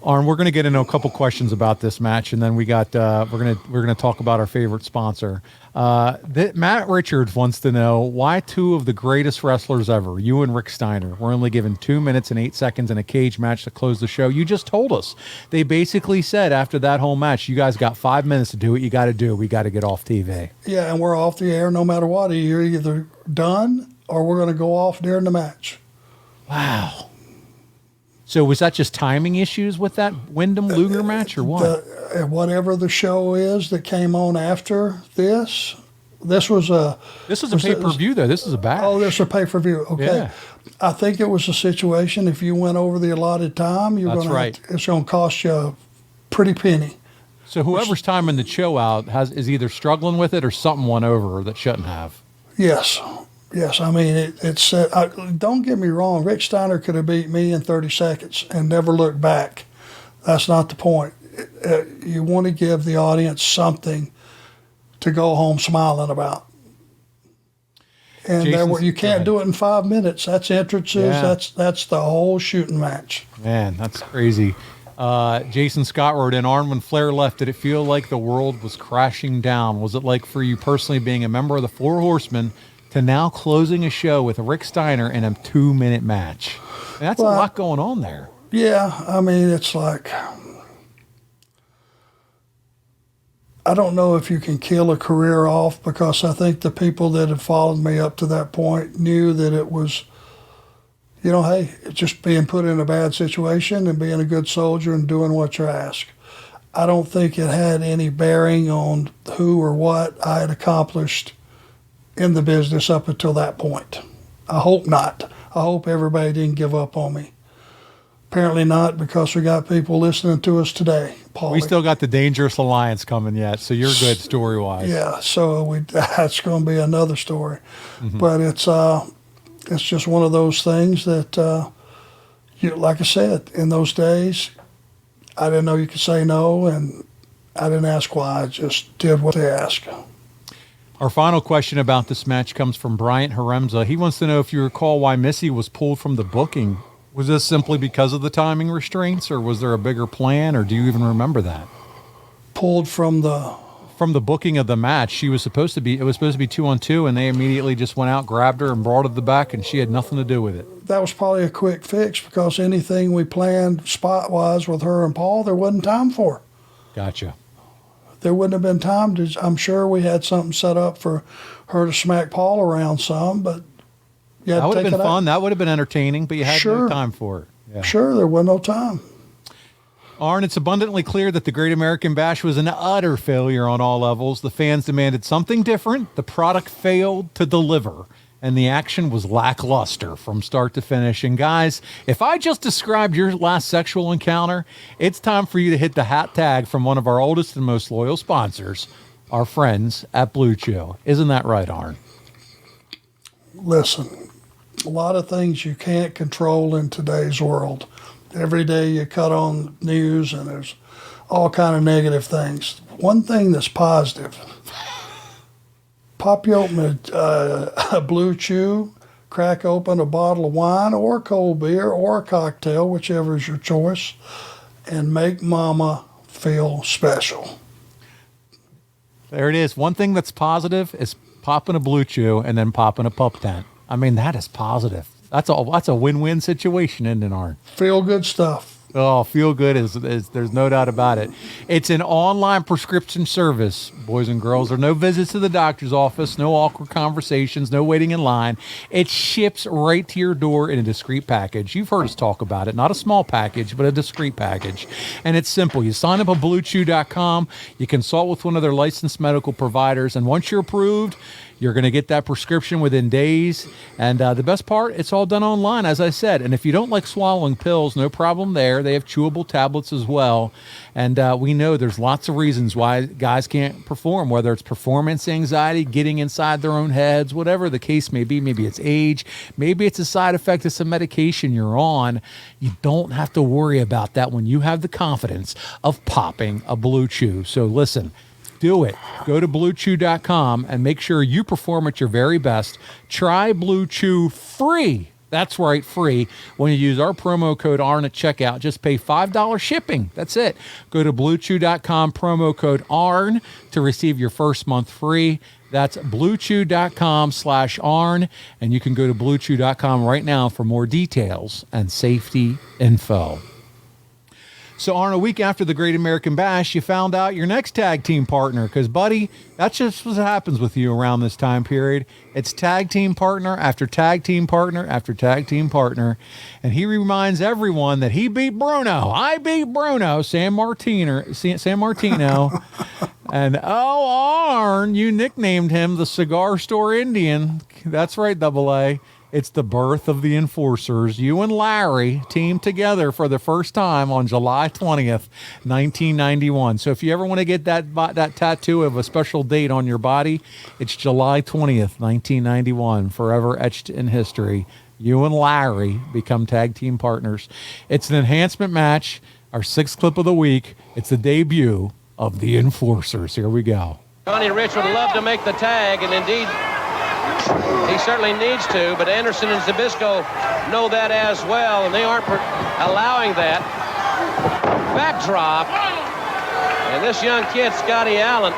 Arn, we're going to get into a couple questions about this match, and then we're going to talk about our favorite sponsor. Matt Richards wants to know why two of the greatest wrestlers ever, you and Rick Steiner, were only given 2 minutes and 8 seconds in a cage match to close the show. You just told us. They basically said after that whole match, you guys got 5 minutes to do what you got to do. We got to get off TV. Yeah, and we're off the air no matter what. You're either done or we're going to go off during the match. Wow. So was that just timing issues with that Wyndham Luger match, or what? Whatever the show is that came on after this. This was a pay-per-view, though. This is a bash. Oh, this is a pay-per-view. Okay. Yeah. I think it was a situation. If you went over the allotted time, it's going to cost you a pretty penny. So whoever's timing the show out is either struggling with it or something went over that shouldn't have. Yes. Yes, I mean, don't get me wrong. Rick Steiner could have beat me in 30 seconds and never looked back. That's not the point. You want to give the audience something to go home smiling about. And you can't do it in 5 minutes. That's entrances. Yeah. That's the whole shooting match. Man, that's crazy. Jason Scott wrote in, Arn, when Flair left, did it feel like the world was crashing down? Was it like for you personally being a member of the Four Horsemen to now closing a show with Rick Steiner in a 2-minute match? And that's a lot going on there. Yeah, I mean, it's like, I don't know if you can kill a career off, because I think the people that had followed me up to that point knew that it was, hey, it's just being put in a bad situation and being a good soldier and doing what you're asked. I don't think it had any bearing on who or what I had accomplished in the business up until that point. I hope not. I hope everybody didn't give up on me. Apparently not, because we got people listening to us today, Paul. We still got the Dangerous Alliance coming yet, so you're good story-wise. Yeah, so that's going to be another story. Mm-hmm. But it's just one of those things that, like I said, in those days, I didn't know you could say no, and I didn't ask why. I just did what they asked. Our final question about this match comes from Bryant Haremza. He wants to know if you recall why Missy was pulled from the booking. Was this simply because of the timing restraints, or was there a bigger plan, or do you even remember that? Pulled from the booking of the match. It was supposed to be 2-on-2, and they immediately just went out, grabbed her, and brought her to the back, and she had nothing to do with it. That was probably a quick fix, because anything we planned spot-wise with her and Paul, there wasn't time for. Gotcha. there wouldn't have been time to. I'm sure we had something set up for her to smack Paul around some, but you had that would to have take been it out. fun. That would have been entertaining, but you had no Sure. time for it. Yeah. Sure, there was no time. Arn, it's abundantly clear that the Great American Bash was an utter failure on all levels. The fans demanded something different. The product failed to deliver, and the action was lackluster from start to finish. And guys, if I just described your last sexual encounter, it's time for you to hit the hat tag from one of our oldest and most loyal sponsors, our friends at Blue Chew. Isn't that right, Arn? Listen, a lot of things you can't control in today's world. Every day you cut on news and there's all kind of negative things. One thing that's positive, pop you open a Blue Chew, crack open a bottle of wine or cold beer or a cocktail, whichever is your choice, and make mama feel special. There it is. One thing that's positive is popping a Blue Chew and then popping a pup tent. I mean, that is positive. That's a win-win situation, isn't it, Arn? Feel good stuff. Oh, feel good is there's no doubt about it. It's an online prescription service, boys and girls. There are no visits to the doctor's office, no awkward conversations, no waiting in line. It ships right to your door in a discreet package. You've heard us talk about it. Not a small package, but a discreet package. And it's simple. You sign up at BlueChew.com. You consult with one of their licensed medical providers. And once you're approved, you're going to get that prescription within days. And the best part, it's all done online, as I said. And if you don't like swallowing pills, no problem there. They have chewable tablets as well. And we know there's lots of reasons why guys can't perform, whether it's performance anxiety, getting inside their own heads, whatever the case may be. Maybe it's age. Maybe it's a side effect of some medication you're on. You don't have to worry about that when you have the confidence of popping a Blue Chew. So listen. Do it. Go to BlueChew.com and make sure you perform at your very best. Try Blue Chew free. That's right, free. When you use our promo code ARN at checkout, just pay $5 shipping. That's it. Go to BlueChew.com, promo code ARN to receive your first month free. That's BlueChew.com/ARN, and you can go to BlueChew.com right now for more details and safety info. So, Arn, a week after the Great American Bash, you found out your next tag team partner. Because, buddy, that's just what happens with you around this time period. It's tag team partner after tag team partner after tag team partner. And he reminds everyone that he beat Bruno. I beat Bruno, San Martino. And, Arn, you nicknamed him the Cigar Store Indian. That's right, Double A. It's the birth of the Enforcers. You and Larry teamed together for the first time on July 20th, 1991. So if you ever want to get that tattoo of a special date on your body, it's July 20th, 1991, forever etched in history. You and Larry become tag team partners. It's an enhancement match, our sixth clip of the week. It's the debut of the Enforcers. Here we go. Johnny Rich would love to make the tag, and indeed, he certainly needs to, but Anderson and Zbyszko know that as well, and they aren't allowing that. Backdrop, and this young kid, Scotty Allen.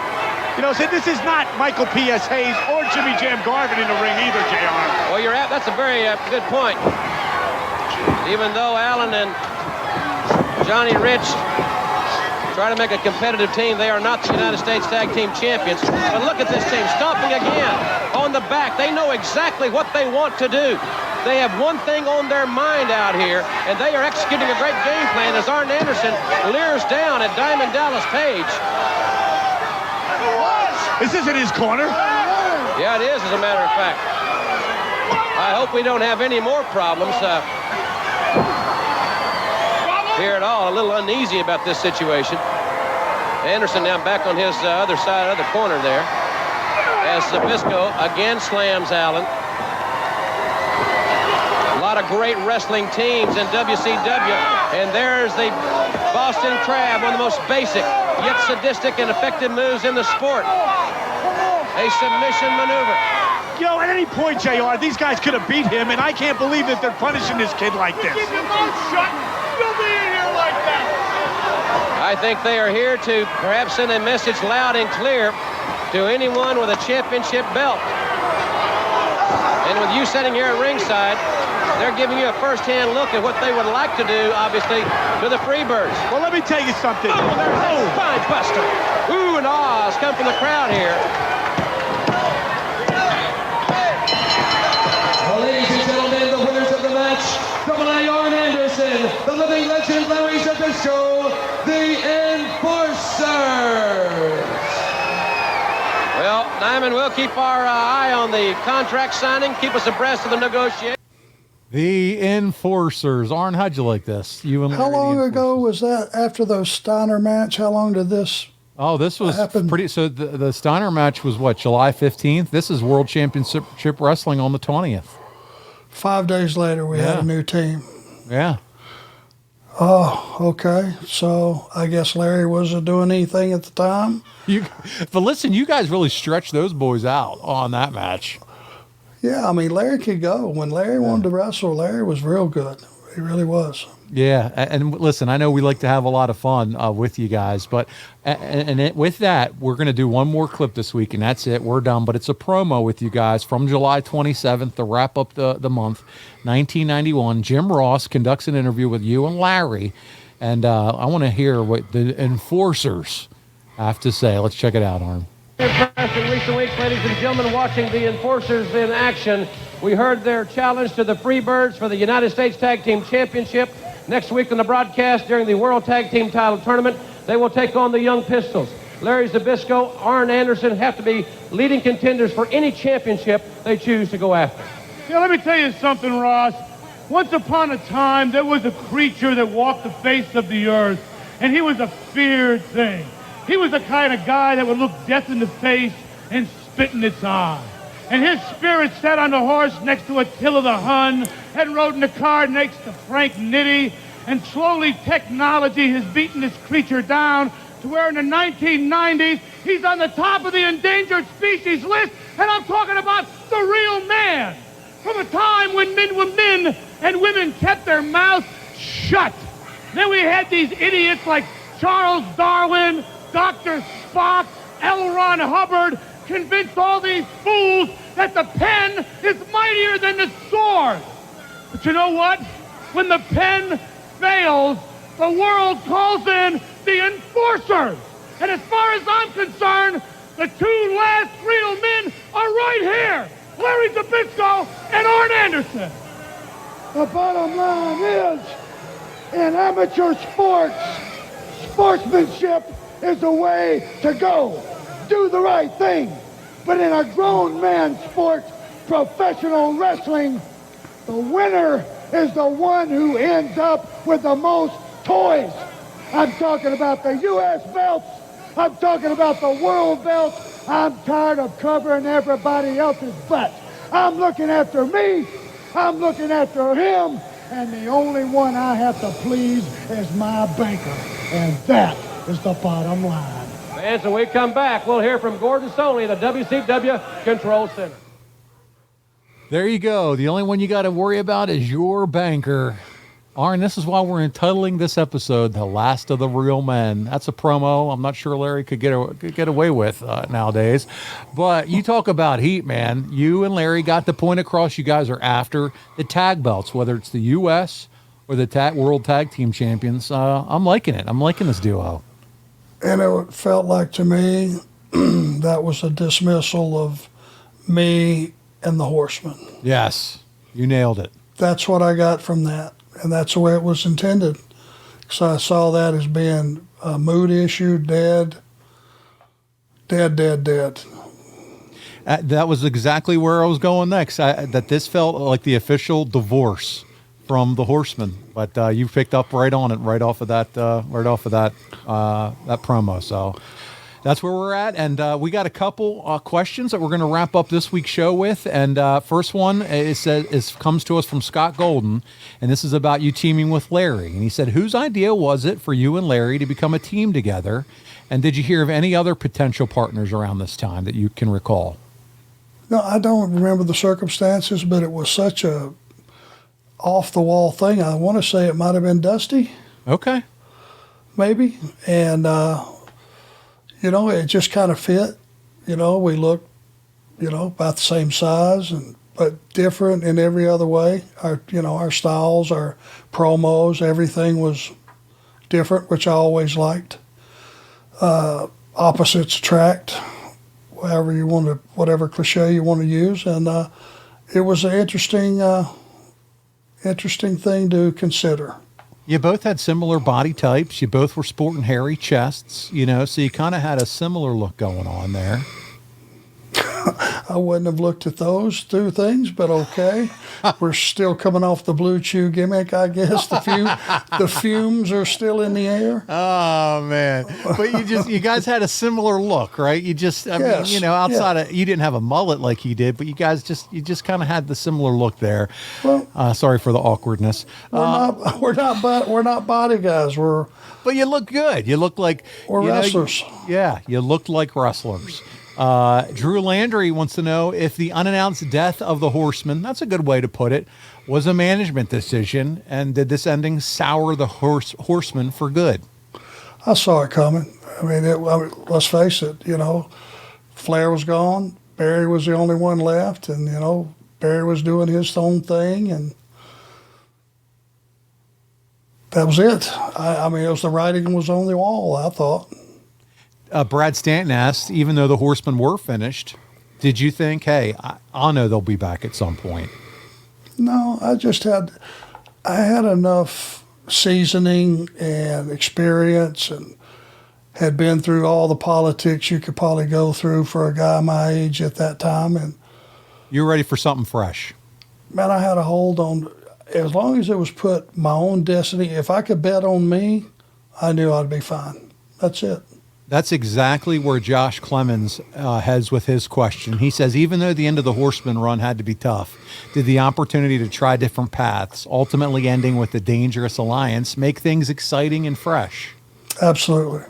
You know, so this is not Michael P.S. Hayes or Jimmy Jam Garvin in the ring either, JR. Well, that's a very good point. Even though Allen and Johnny Rich try to make a competitive team, they are not the United States Tag Team Champions. But look at this team, stomping again on the back. They know exactly what they want to do. They have one thing on their mind out here, and they are executing a great game plan as Arn Anderson leers down at Diamond Dallas Page. This isn't his corner. Yeah, it is, as a matter of fact. I hope we don't have any more problems here at all. A little uneasy about this situation. Anderson now back on his other side of the corner there, as Zbyszko again slams Allen. A lot of great wrestling teams in WCW, and there's the Boston Crab, one of the most basic yet sadistic and effective moves in the sport. A submission maneuver. You know, at any point, JR, these guys could have beat him, and I can't believe that they're punishing this kid like this. Keep your mouth shut. You'll be in here like that. I think they are here to perhaps send a message loud and clear to anyone with a championship belt. And with you sitting here at ringside, they're giving you a first-hand look at what they would like to do, obviously, to the Freebirds. Well, let me tell you something. Oh, there's a spine buster. Ooh, and all has come from the crowd here. Well, ladies and gentlemen, the winners of the match, Arn Anderson, the living legend Larry Zbyszko, the Enforcers. Well, Nyman, we'll keep our eye on the contract signing, keep us abreast of the negotiation. The Enforcers. Arn, how'd you like this? You and How Larry, long the ago was that after the Steiner match? How long did this Oh, this was happened? pretty. So the Steiner match was what, July 15th? This is World Championship Wrestling on the 20th. 5 days later, we had a new team. Yeah. Oh, okay. So I guess Larry wasn't doing anything at the time. But listen, you guys really stretched those boys out on that match. Yeah, I mean, Larry could go. When Larry wanted to wrestle, Larry was real good. He really was. Yeah, and listen, I know we like to have a lot of fun with you guys, but with that, we're going to do one more clip this week, and that's it. We're done, but it's a promo with you guys from July 27th to wrap up the month, 1991. Jim Ross conducts an interview with you and Larry, and I want to hear what the Enforcers have to say. Let's check it out, Arn. Impressed in recent weeks, ladies and gentlemen, watching the Enforcers in action. We heard their challenge to the Freebirds for the United States Tag Team Championship. Next week on the broadcast during the World Tag Team Title Tournament, they will take on the Young Pistols. Larry Zbyszko, Arn Anderson have to be leading contenders for any championship they choose to go after. Yeah, let me tell you something, Ross. Once upon a time, there was a creature that walked the face of the earth, and he was a feared thing. He was the kind of guy that would look death in the face and spit in its eye. And his spirit sat on the horse next to Attila the Hun and rode in the car next to Frank Nitti. And slowly technology has beaten this creature down to where in the 1990s, he's on the top of the endangered species list. And I'm talking about the real man. From a time when men were men and women kept their mouths shut. Then we had these idiots like Charles Darwin, Dr. Spock, L. Ron Hubbard, convinced all these fools that the pen is mightier than the sword. But you know what? When the pen fails, the world calls in the Enforcers. And as far as I'm concerned, the two last real men are right here. Larry Zbyszko and Arn Anderson. The bottom line is, in amateur sports, sportsmanship is the way to go. Do the right thing. But in a grown man sport, professional wrestling, the winner is the one who ends up with the most toys. I'm talking about the U.S. belts. I'm talking about the world belts. I'm tired of covering everybody else's butt. I'm looking after me. I'm looking after him. And the only one I have to please is my banker. And that is the bottom line. And so we come back, we'll hear from Gordon Stoney, the WCW Control Center. There you go. The only one you got to worry about is your banker. Arn, this is why we're entitling this episode The Last of the Real Men. That's a promo I'm not sure Larry could get away with nowadays. But you talk about heat, man. You and Larry got the point across. You guys are after the tag belts, whether it's the U.S. or the World Tag Team Champions. I'm liking it. I'm liking this duo. And it felt like to me that was a dismissal of me and the Horsemen. Yes, you nailed it. That's what I got from that. And that's the way it was intended. So I saw that as being a mood issue, dead. That was exactly where I was going next. That this felt like the official divorce from the Horsemen, but you picked up right on it, right off of that promo. So that's where we're at, and we got a couple questions that we're going to wrap up this week's show with. And first one comes to us from Scott Golden, and this is about you teaming with Larry. And he said, "Whose idea was it for you and Larry to become a team together? And did you hear of any other potential partners around this time that you can recall?" No, I don't remember the circumstances, but it was such a off-the-wall thing. I want to say it might have been Dusty. Okay. Maybe. And, it just kind of fit. We looked, about the same size, but different in every other way. Our styles, our promos, everything was different, which I always liked. opposites attract, whatever cliche you want to use. And it was an interesting thing to consider. You both had similar body types. You both were sporting hairy chests, so you kind of had a similar look going on there. I wouldn't have looked at those two things, but okay. We're still coming off the Blue Chew gimmick, I guess. The fumes are still in the air. Oh man! But you guys had a similar look, right? Outside of, you didn't have a mullet like he did, but you just kind of had the similar look there. Well, sorry for the awkwardness. We're not body guys. But you look good. You look like we're wrestlers. You looked like wrestlers. Drew Landry wants to know if the unannounced death of the Horsemen, that's a good way to put it, was a management decision, and did this ending sour the Horsemen for good? I saw it coming. I mean, let's face it, Flair was gone, Barry was the only one left, and, Barry was doing his own thing, and that was it. I mean, it was the writing was on the wall, I thought. Brad Stanton asked, even though the Horsemen were finished, did you think, hey, I know they'll be back at some point? No, I had enough seasoning and experience and had been through all the politics you could probably go through for a guy my age at that time. And you're ready for something fresh. Man, I had a hold on, as long as it was put my own destiny, if I could bet on me, I knew I'd be fine. That's it. That's exactly where Josh Clemens heads with his question. He says, even though the end of the Horseman run had to be tough, did the opportunity to try different paths, ultimately ending with the Dangerous Alliance, make things exciting and fresh? Absolutely.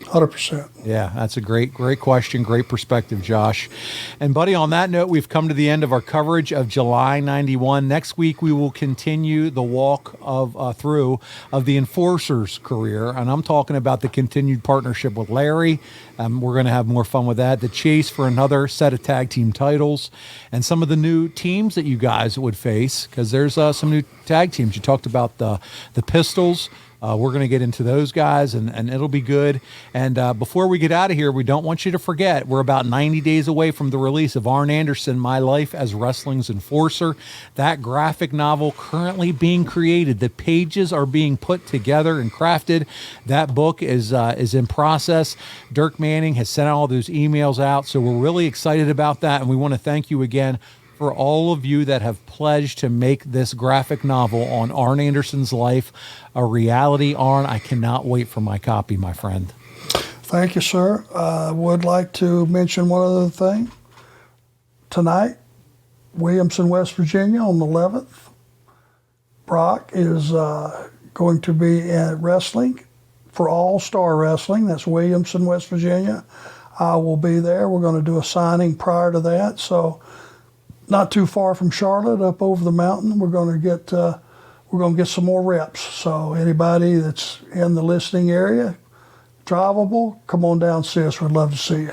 100%. Yeah, that's a great question. Great perspective, Josh. And, buddy, on that note, we've come to the end of our coverage of July 91. Next week, we will continue the walk through of the Enforcer's career. And I'm talking about the continued partnership with Larry. We're going to have more fun with that. The chase for another set of tag team titles and some of the new teams that you guys would face, because there's some new tag teams. You talked about the Pistols. We're going to get into those guys, and it'll be good. And before we get out of here, we don't want you to forget, we're about 90 days away from the release of Arn Anderson, My Life as Wrestling's Enforcer. That graphic novel currently being created. The pages are being put together and crafted. That book is in process. Dirk Manning has sent all those emails out, so we're really excited about that, and we want to thank you again for all of you that have pledged to make this graphic novel on Arn Anderson's life a reality. Arn, I cannot wait for my copy, my friend. Thank you, sir. I would like to mention one other thing. Tonight, Williamson, West Virginia, on the 11th, Brock is going to be at wrestling for All-Star Wrestling. That's Williamson, West Virginia. I will be there. We're going to do a signing prior to that, so not too far from Charlotte, up over the mountain. We're going to get some more reps. So anybody that's in the listening area, drivable, come on down, see us. We'd love to see you.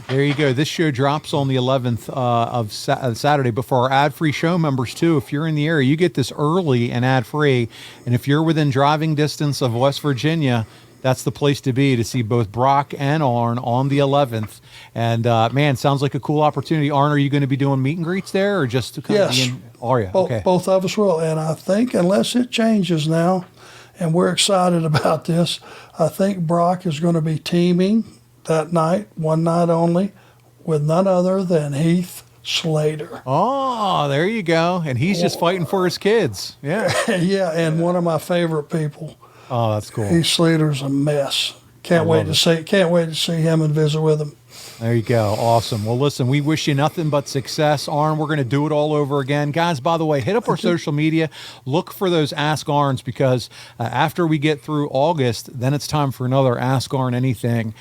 There you go. This show drops on the 11th of Saturday. But for our ad-free show members, too, if you're in the area, you get this early and ad-free. And if you're within driving distance of West Virginia, that's the place to be to see both Brock and Arn on the 11th. And, man, sounds like a cool opportunity. Arn, are you going to be doing meet and greets there or just to kind of be in? Are you? Okay. Both of us will. And I think unless it changes now, and we're excited about this, I think Brock is going to be teaming that night, one night only, with none other than Heath Slater. Oh, there you go. And he's just fighting for his kids. Yeah. Yeah, and one of my favorite people. Oh, that's cool. Heath Slater's a mess. Can't wait to see him and visit with him. There you go. Awesome. Well, listen, we wish you nothing but success. Arn, we're going to do it all over again. Guys, by the way, hit up our social media. Look for those Ask Arns, because after we get through August, then it's time for another Ask Arn Anything.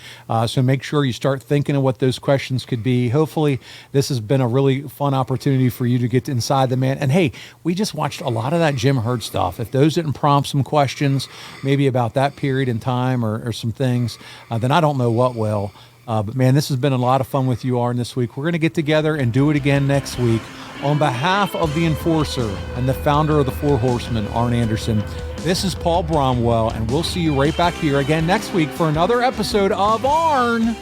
So make sure you start thinking of what those questions could be. Hopefully, this has been a really fun opportunity for you to get inside the man. And, hey, we just watched a lot of that Jim Herd stuff. If those didn't prompt some questions, maybe about that period in time or some things, then I don't know what will. But, man, this has been a lot of fun with you, Arn, this week. We're going to get together and do it again next week. On behalf of the Enforcer and the founder of the Four Horsemen, Arn Anderson, this is Paul Bromwell, and we'll see you right back here again next week for another episode of Arn